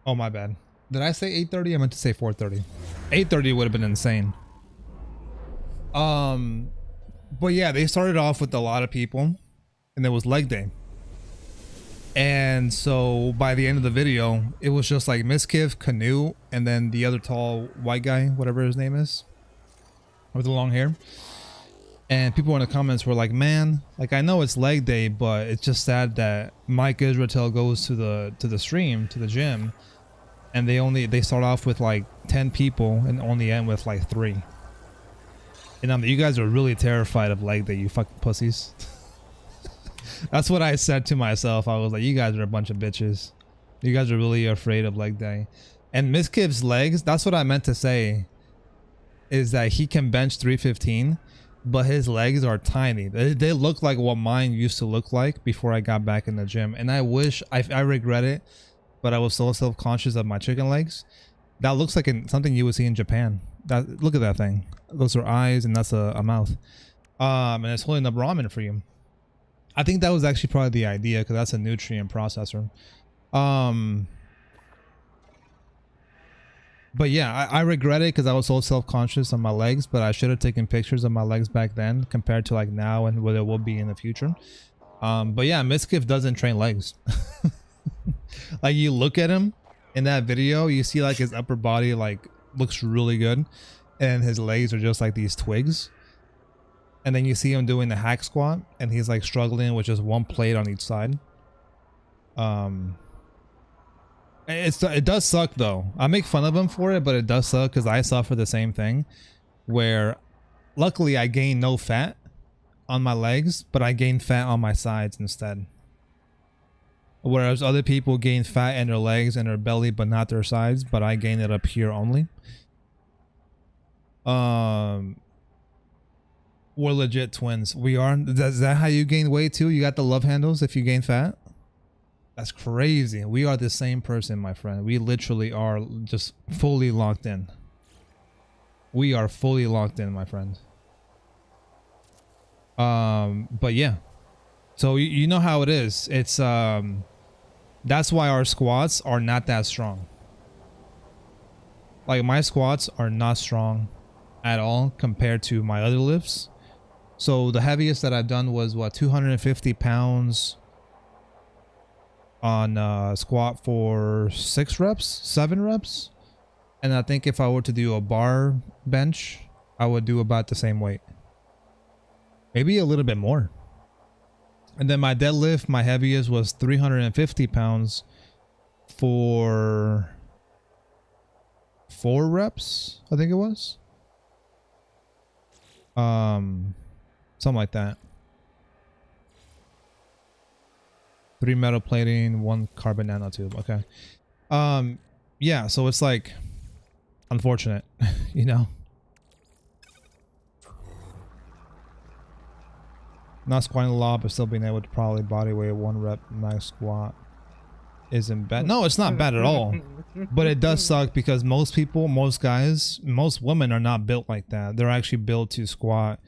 oh my bad. Did I say 8:30? I meant to say 4:30. 8:30 would have been insane. But yeah, they started off with a lot of people, and there was leg day. And so by the end of the video, it was just like Miskiff, Canute, and then the other tall white guy, whatever his name is, with the long hair. And people in the comments were like, man, like I know it's leg day, but it's just sad that Mike Israel goes to the stream, to the gym, and they start off with like 10 people and only end with like 3. And you guys are really terrified of leg day, you fucking pussies. That's what I said to myself. I was like, you guys are a bunch of bitches. You guys are really afraid of leg day. And Miskiff's legs, that's what I meant to say, is that he can bench 315. But his legs are tiny. They look like what mine used to look like before I got back in the gym. And I wish, I regret it, but I was so self-conscious of my chicken legs. That looks like something you would see in Japan. Look at that thing. Those are eyes and that's a mouth. And it's holding up ramen for you. I think that was actually probably the idea because that's a nutrient processor. But yeah, I regret it because I was so self-conscious on my legs, but I should have taken pictures of my legs back then compared to like now and what it will be in the future. But yeah, Miskiff doesn't train legs. Like you look at him in that video, you see like his upper body like looks really good and his legs are just like these twigs. And then you see him doing the hack squat and he's like struggling with just one plate on each side. It does suck though. I make fun of him for it, but it does suck because I suffer the same thing where luckily I gain no fat on my legs, but I gain fat on my sides instead. Whereas other people gain fat in their legs and their belly, but not their sides, but I gain it up here only. We're legit twins. We are. Is that how you gain weight too? You got the love handles if you gain fat? That's crazy. We are the same person, my friend. We literally are just fully locked in. We are fully locked in, my friend. But yeah. So you know how it is. It's that's why our squats are not that strong. Like my squats are not strong at all compared to my other lifts. So the heaviest that I've done was what, 250 pounds on squat for 6 reps, 7 reps. And I think if I were to do a bar bench, I would do about the same weight. Maybe a little bit more. And then my deadlift, my heaviest was 350 pounds for 4 reps, I think it was. Something like that. 3 metal plating, 1 carbon nanotube. Okay. Yeah, so it's like unfortunate, you know. Not squatting a lot, but still being able to probably body weight 1 rep max squat isn't bad. No, it's not bad at all. But it does suck because most people, most guys, most women are not built like that. They're actually built to squat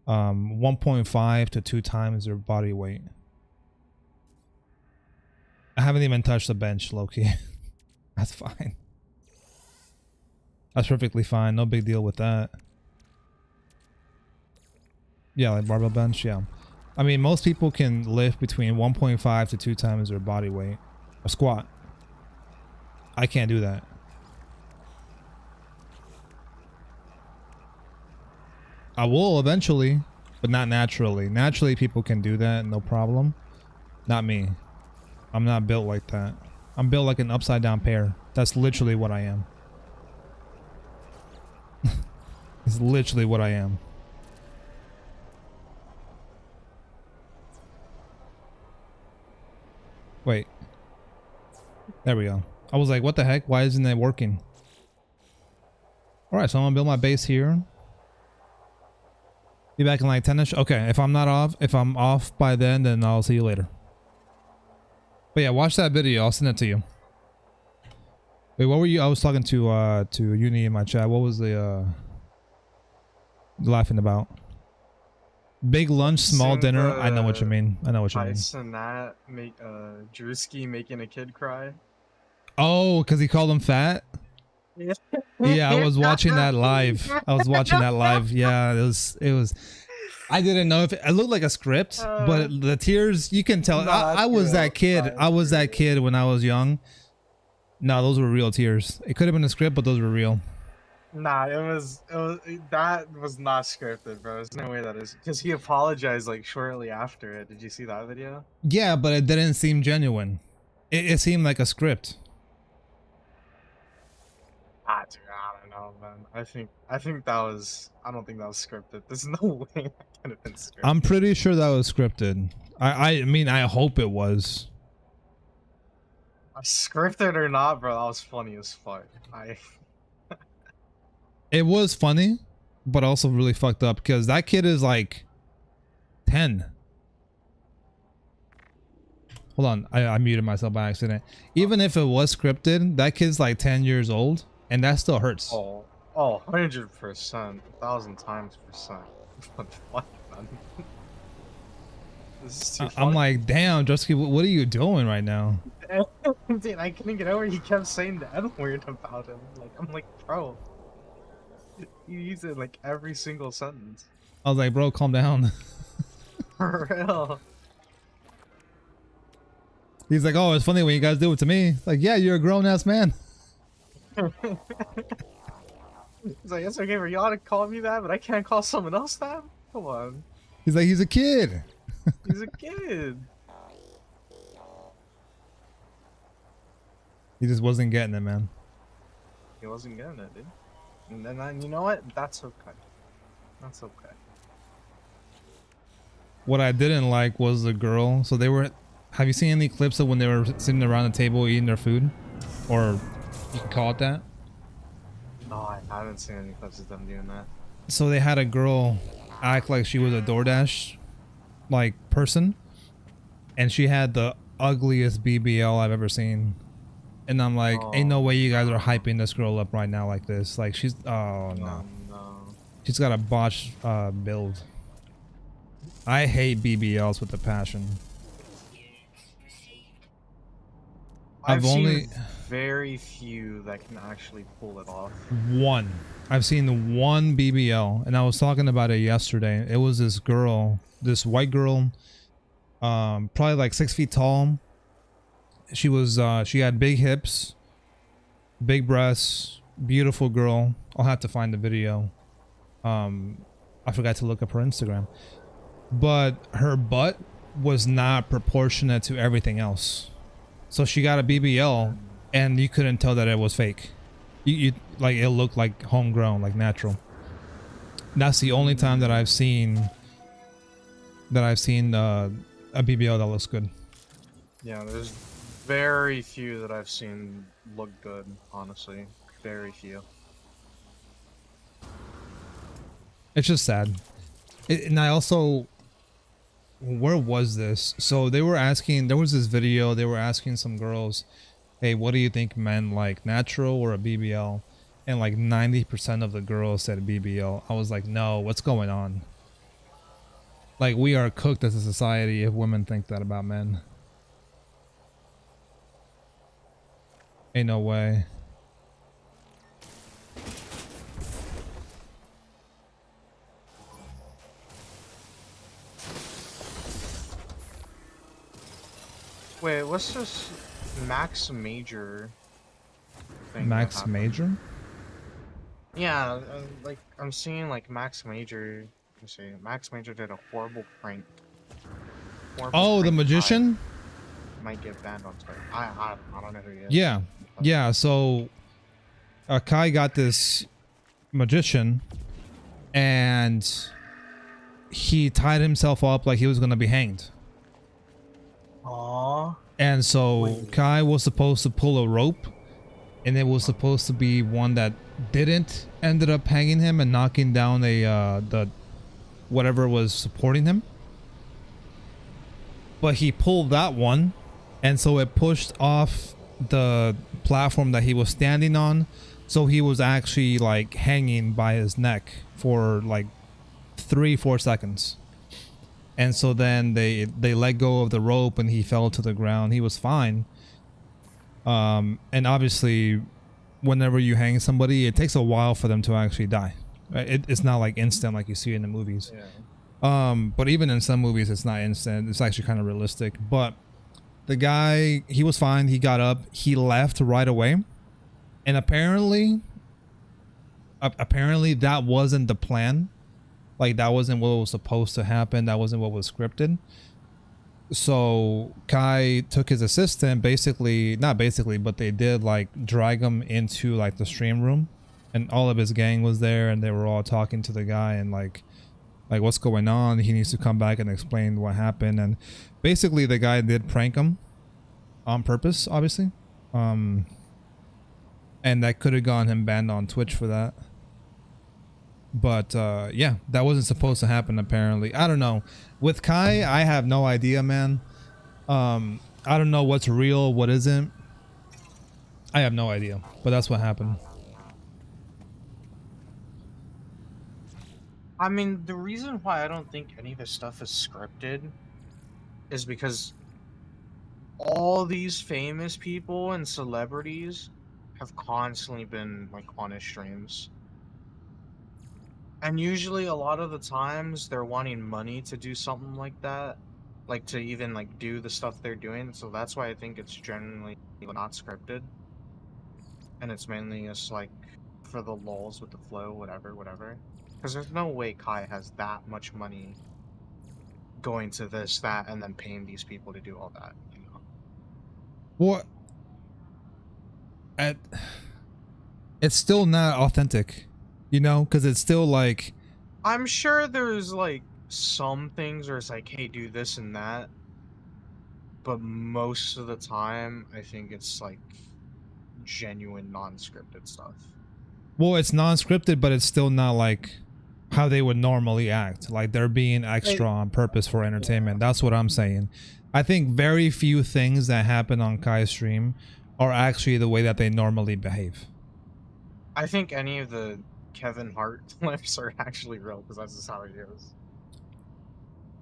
1.5 to 2 times their body weight. I haven't even touched the bench, low-key. That's fine. That's perfectly fine. No big deal with that. Yeah, like barbell bench, yeah. I mean, most people can lift between 1.5 to 2 times their body weight. A squat. I can't do that. I will eventually, but not naturally. Naturally, people can do that, no problem. Not me. I'm not built like that. I'm built like an upside down pear. That's literally what I am. It's literally what I am. Wait. There we go. I was like, what the heck? Why isn't it working? Alright, so I'm gonna build my base here. Be back in like 10ish. Okay, if I'm not off, if I'm off by then I'll see you later. But yeah, watch that video. I'll send it to you. Wait, what were you? I was talking to Uni in my chat. What was the laughing about? Big lunch, small dinner. I know what you mean. I know what you mean. And that make Drewski making a kid cry. Oh, because he called him fat. Yeah, I was watching that live. Yeah, it was. I didn't know if it looked like a script, but the tears, you can tell. I was that kid. I was that kid when I was young. No, those were real tears. It could have been a script, but those were real. Nah, that was not scripted, bro. There's no way that is, because he apologized like shortly after it. Did you see that video? Yeah, but it didn't seem genuine. It seemed like a script. Dude, I don't know, man. I think that was. I don't think that was scripted. There's no way that could have been scripted. I'm pretty sure that was scripted. I mean, I hope it was. Scripted or not, bro, that was funny as fuck. It was funny, but also really fucked up because that kid is like 10. Hold on, I muted myself by accident. Even if it was scripted, that kid's like 10 years old, and that still hurts. Oh, 100%, 1,000 times%. What, man? This is too I'm funny. like, damn, Drusky, what are you doing right now? Dude, I couldn't get over. He kept saying the N word about him. Like, I'm like, bro, you use it like every single sentence. I was like, bro, calm down. For real. He's like, oh, it's funny when you guys do it to me. Like, yeah, you're a grown ass man. He's like, it's okay for y'all to call me that, but I can't call someone else that? Come on. He's like, he's a kid. He's a kid. He just wasn't getting it, man. He wasn't getting it, dude. And then, you know what? That's okay. That's okay. What I didn't like was the girl. So they were. Have you seen any clips of when they were sitting around the table eating their food, or you can call it that? No, I haven't seen any clips of them doing that. So they had a girl act like she was a DoorDash like person, and she had the ugliest BBL I've ever seen. And I'm like, ain't no way you guys are hyping this girl up right now like this. Like she's, oh no, she's got a botched build. I hate BBLs with a passion. I've only seen very few that can actually pull it off. one. I've seen one BBL, and I was talking about it yesterday. It was this girl, this white girl, probably like 6 feet tall. She was, she had big hips, big breasts, beautiful girl. I'll have to find the video. I forgot to look up her Instagram, but her butt was not proportionate to everything else. So she got a BBL, and you couldn't tell that it was fake. You like, it looked like homegrown, like natural. That's the only time that I've seen a BBL that looks good. Yeah, there's very few that I've seen look good, honestly. Very few. It's just sad. And I also, where was this? So they were asking, there was this video, they were asking some girls, hey, what do you think men like, natural or a BBL? And like 90% of the girls said BBL. I was like, no, what's going on? Like, we are cooked as a society if women think that about men. Ain't no way. Wait, what's this Max Major thing? Max Major? Yeah, like I'm seeing like Max Major. Let me see. Max Major did a horrible prank. Oh, the magician? Might get banned on Twitter. I don't know who he is. Yeah. So, Kai got this magician, and he tied himself up like he was gonna be hanged. Aww. And so Kai was supposed to pull a rope, and it was supposed to be one that didn't, ended up hanging him and knocking down a the whatever was supporting him. But he pulled that one, and so it pushed off the platform that he was standing on, so he was actually like hanging by his neck for like 3-4 seconds. And so then they let go of the rope, and he fell to the ground. He was fine. And obviously, whenever you hang somebody, it takes a while for them to actually die. Right? It's not like instant like you see in the movies. Yeah. But even in some movies, it's not instant. It's actually kind of realistic. But the guy, he was fine. He got up. He left right away. And apparently that wasn't the plan. Like, that wasn't what was supposed to happen. That wasn't what was scripted. So Kai took his assistant, not basically, but they did like drag him into like the stream room, and all of his gang was there, and they were all talking to the guy and like what's going on. He needs to come back and explain what happened. And basically the guy did prank him on purpose, obviously. And that could have gotten him banned on Twitch for that. But yeah, that wasn't supposed to happen apparently. I don't know. With Kai, I have no idea, man. I don't know what's real, what isn't. I have no idea, but that's what happened. I mean, the reason why I don't think any of this stuff is scripted is because all these famous people and celebrities have constantly been like on his streams. And usually a lot of the times they're wanting money to do something like that. Like to even like do the stuff they're doing. So that's why I think it's generally not scripted. And it's mainly just like for the lulls with the flow, whatever, whatever. Because there's no way Kai has that much money going to this, that, and then paying these people to do all that, you know. What? At, it's still not authentic, you know, because it's still like. I'm sure there's like some things where it's like, hey, do this and that. But most of the time, I think it's like genuine non-scripted stuff. Well, it's non-scripted, but it's still not like how they would normally act. Like they're being extra on purpose for entertainment. That's what I'm saying. I think very few things that happen on Kai's stream are actually the way that they normally behave. I think any of the Kevin Hart clips are actually real because that's just how he is.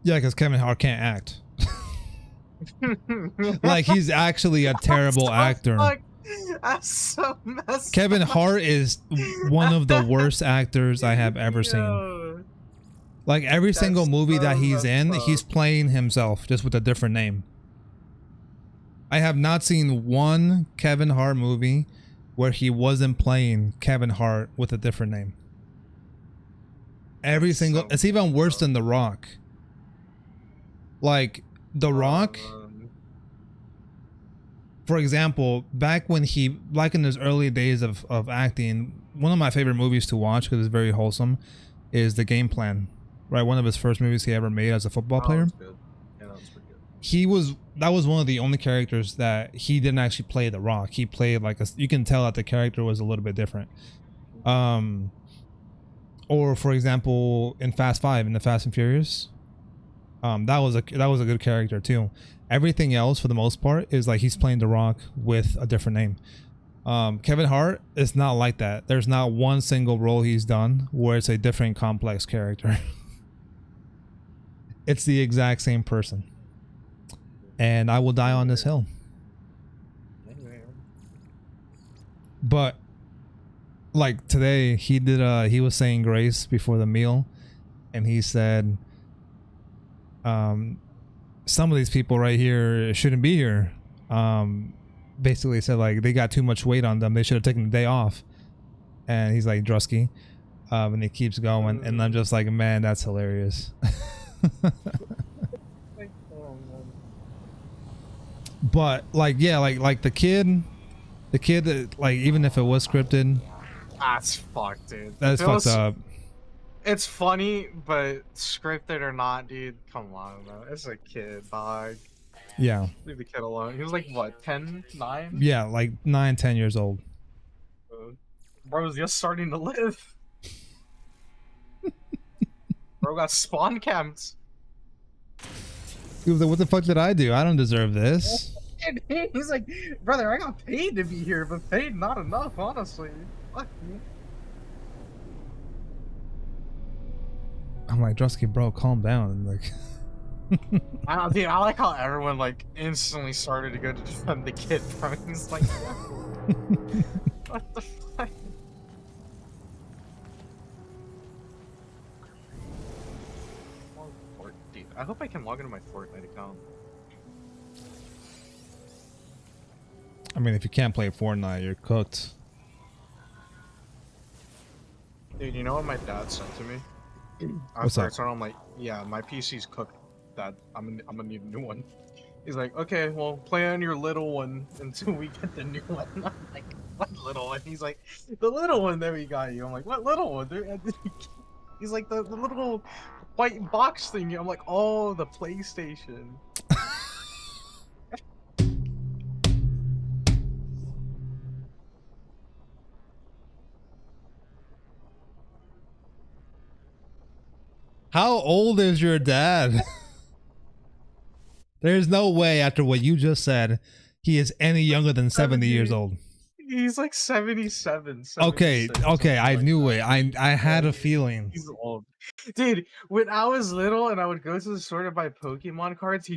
Yeah, because Kevin Hart can't act. Like he's actually a terrible actor. That's so messed Kevin up. Hart is one of the worst actors I have ever seen. Like every single movie that he's in, he's playing himself just with a different name. I have not seen one Kevin Hart movie where he wasn't playing Kevin Hart with a different name. Every single, it's even worse than The Rock. Like The Rock, for example, back in his early days of acting, one of my favorite movies to watch because it's very wholesome is The Game Plan, right? One of his first movies he ever made as a football player. Good. Yeah, that was pretty good. That was one of the only characters that he didn't actually play The Rock. He played like you can tell that the character was a little bit different. Or for example, in Fast 5, in the Fast and Furious, that was a good character too. Everything else for the most part is like he's playing The Rock with a different name. Kevin Hart is not like that. There's not one single role he's done where it's a different complex character. It's the exact same person. And I will die on this hill. But like today he was saying grace before the meal, and he said some of these people right here shouldn't be here. Basically said like they got too much weight on them, they should have taken the day off. And he's like, Drusky, and he keeps going, and I'm just like, man, that's hilarious. But like, yeah, like the kid that, like, even if it was scripted, that's fucked, dude. That's fucked up. It's funny, but scripted or not, dude, come on, man. It's a kid, dog. Yeah. Leave the kid alone. He was like, what, 10, 9? Yeah, like 9, 10 years old. Bro was just starting to live. Bro got spawn camped. He was like, what the fuck did I do? I don't deserve this. He's like, brother, I got paid to be here, but paid not enough, honestly. Fuck you. I'm like, Drusky, bro, calm down. Like, Dude, I like how everyone like instantly started to go to defend the kid, bro. He's like, what the fuck? Dude, I hope I can log into my Fortnite account. I mean, if you can't play Fortnite, you're cooked. Dude, you know what my dad sent to me? What's up? I'm like, yeah, my PC's cooked. Dad, I'm gonna need a new one. He's like, okay, well, play on your little one until we get the new one. I'm like, what little one? He's like, the little one that we got you. I'm like, what little one? He's like, the little white box thing. I'm like, oh, the PlayStation. How old is your dad? There's no way after what you just said, he is any younger than 70 years 70. old. He's like 77, Okay, 76, okay, something I like knew that. it. I Yeah, had a feeling. he's old. Dude, when I was little and I would go to the store to buy Pokemon cards,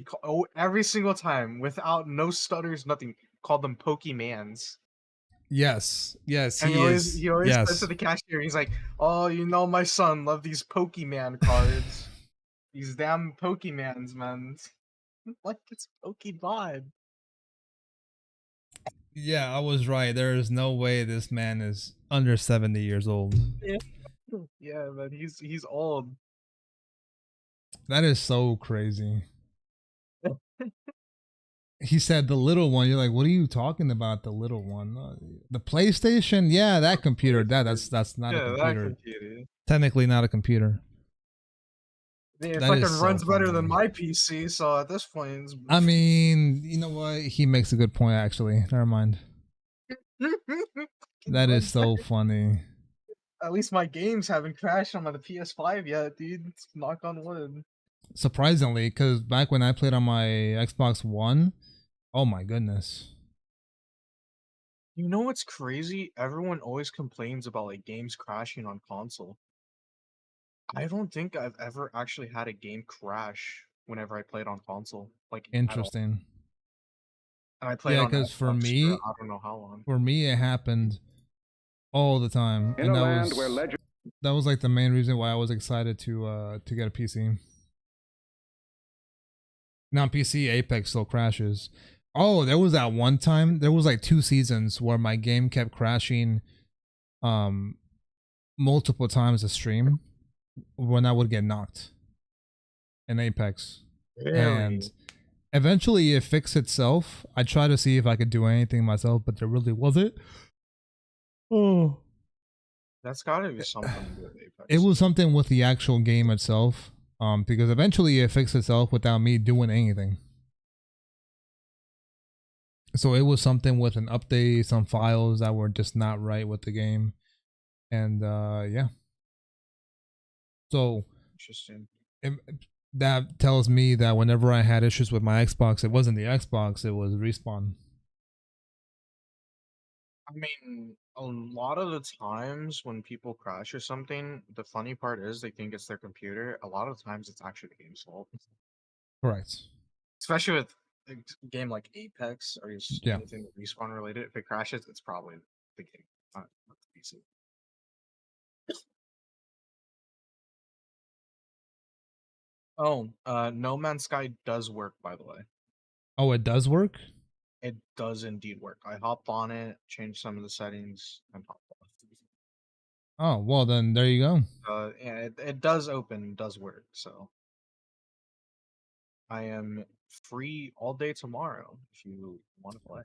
every single time, without no stutters, nothing, called them Pokemans. Yes, yes, And he is. he always said to Yes. the cashier, he's like, "Oh, you know my son love these Pokemon cards. These damn Pokemans, man." Like it's Pokemon. Yeah, I was right. There is no way this man is under 70 years old. Yeah. Yeah, man, he's old. That is so crazy. He said the little one. You're like, what are you talking about? The little one, the PlayStation. Yeah, that computer. That's not a Yeah, that computer. computer. Technically, not a computer. It That fucking is so runs better than funny. my PC, so at this point, I mean, you know what? He makes a good point. Actually, never mind. it That is runs so better. funny. At least my games haven't crashed on the PS5 yet, dude. Knock on wood. Surprisingly, because back when I played on my Xbox One, oh my goodness. You know what's crazy? Everyone always complains about like games crashing on console. I don't think I've ever actually had a game crash whenever I played on console, like at all. Interesting. And I played Yeah, on because Xbox for I don't know how long. for me, it happened all the time, In and a land where legend that was like the main reason why I was excited to get a PC. Now PC Apex still crashes. Oh, there was that one time. There was like 2 seasons where my game kept crashing, um, multiple times a stream when I would get knocked in Apex, and Really? eventually it fixed itself. I tried to see if I could do anything myself, but there really wasn't. Oh. That's gotta be something to do with It Apex. was something with the actual game itself, because eventually it fixed itself without me doing anything. So it was something with an update, some files that were just not right with the game, and yeah. So Interesting. it, that tells me that whenever I had issues with my Xbox, it wasn't the Xbox, it was Respawn. I mean, a lot of the times when people crash or something, the funny part is they think it's their computer. A lot of times it's actually the game's fault. Correct. Especially with a game like Apex or just Yeah. anything respawn related. If it crashes, it's probably the game, not the PC. Oh, No Man's Sky does work, by the way. Oh, it does work. It does indeed work. I hopped on it, changed some of the settings, and hopped off. Oh well, then there you go. Yeah, it does open, does work. So I am free all day tomorrow if you want to play.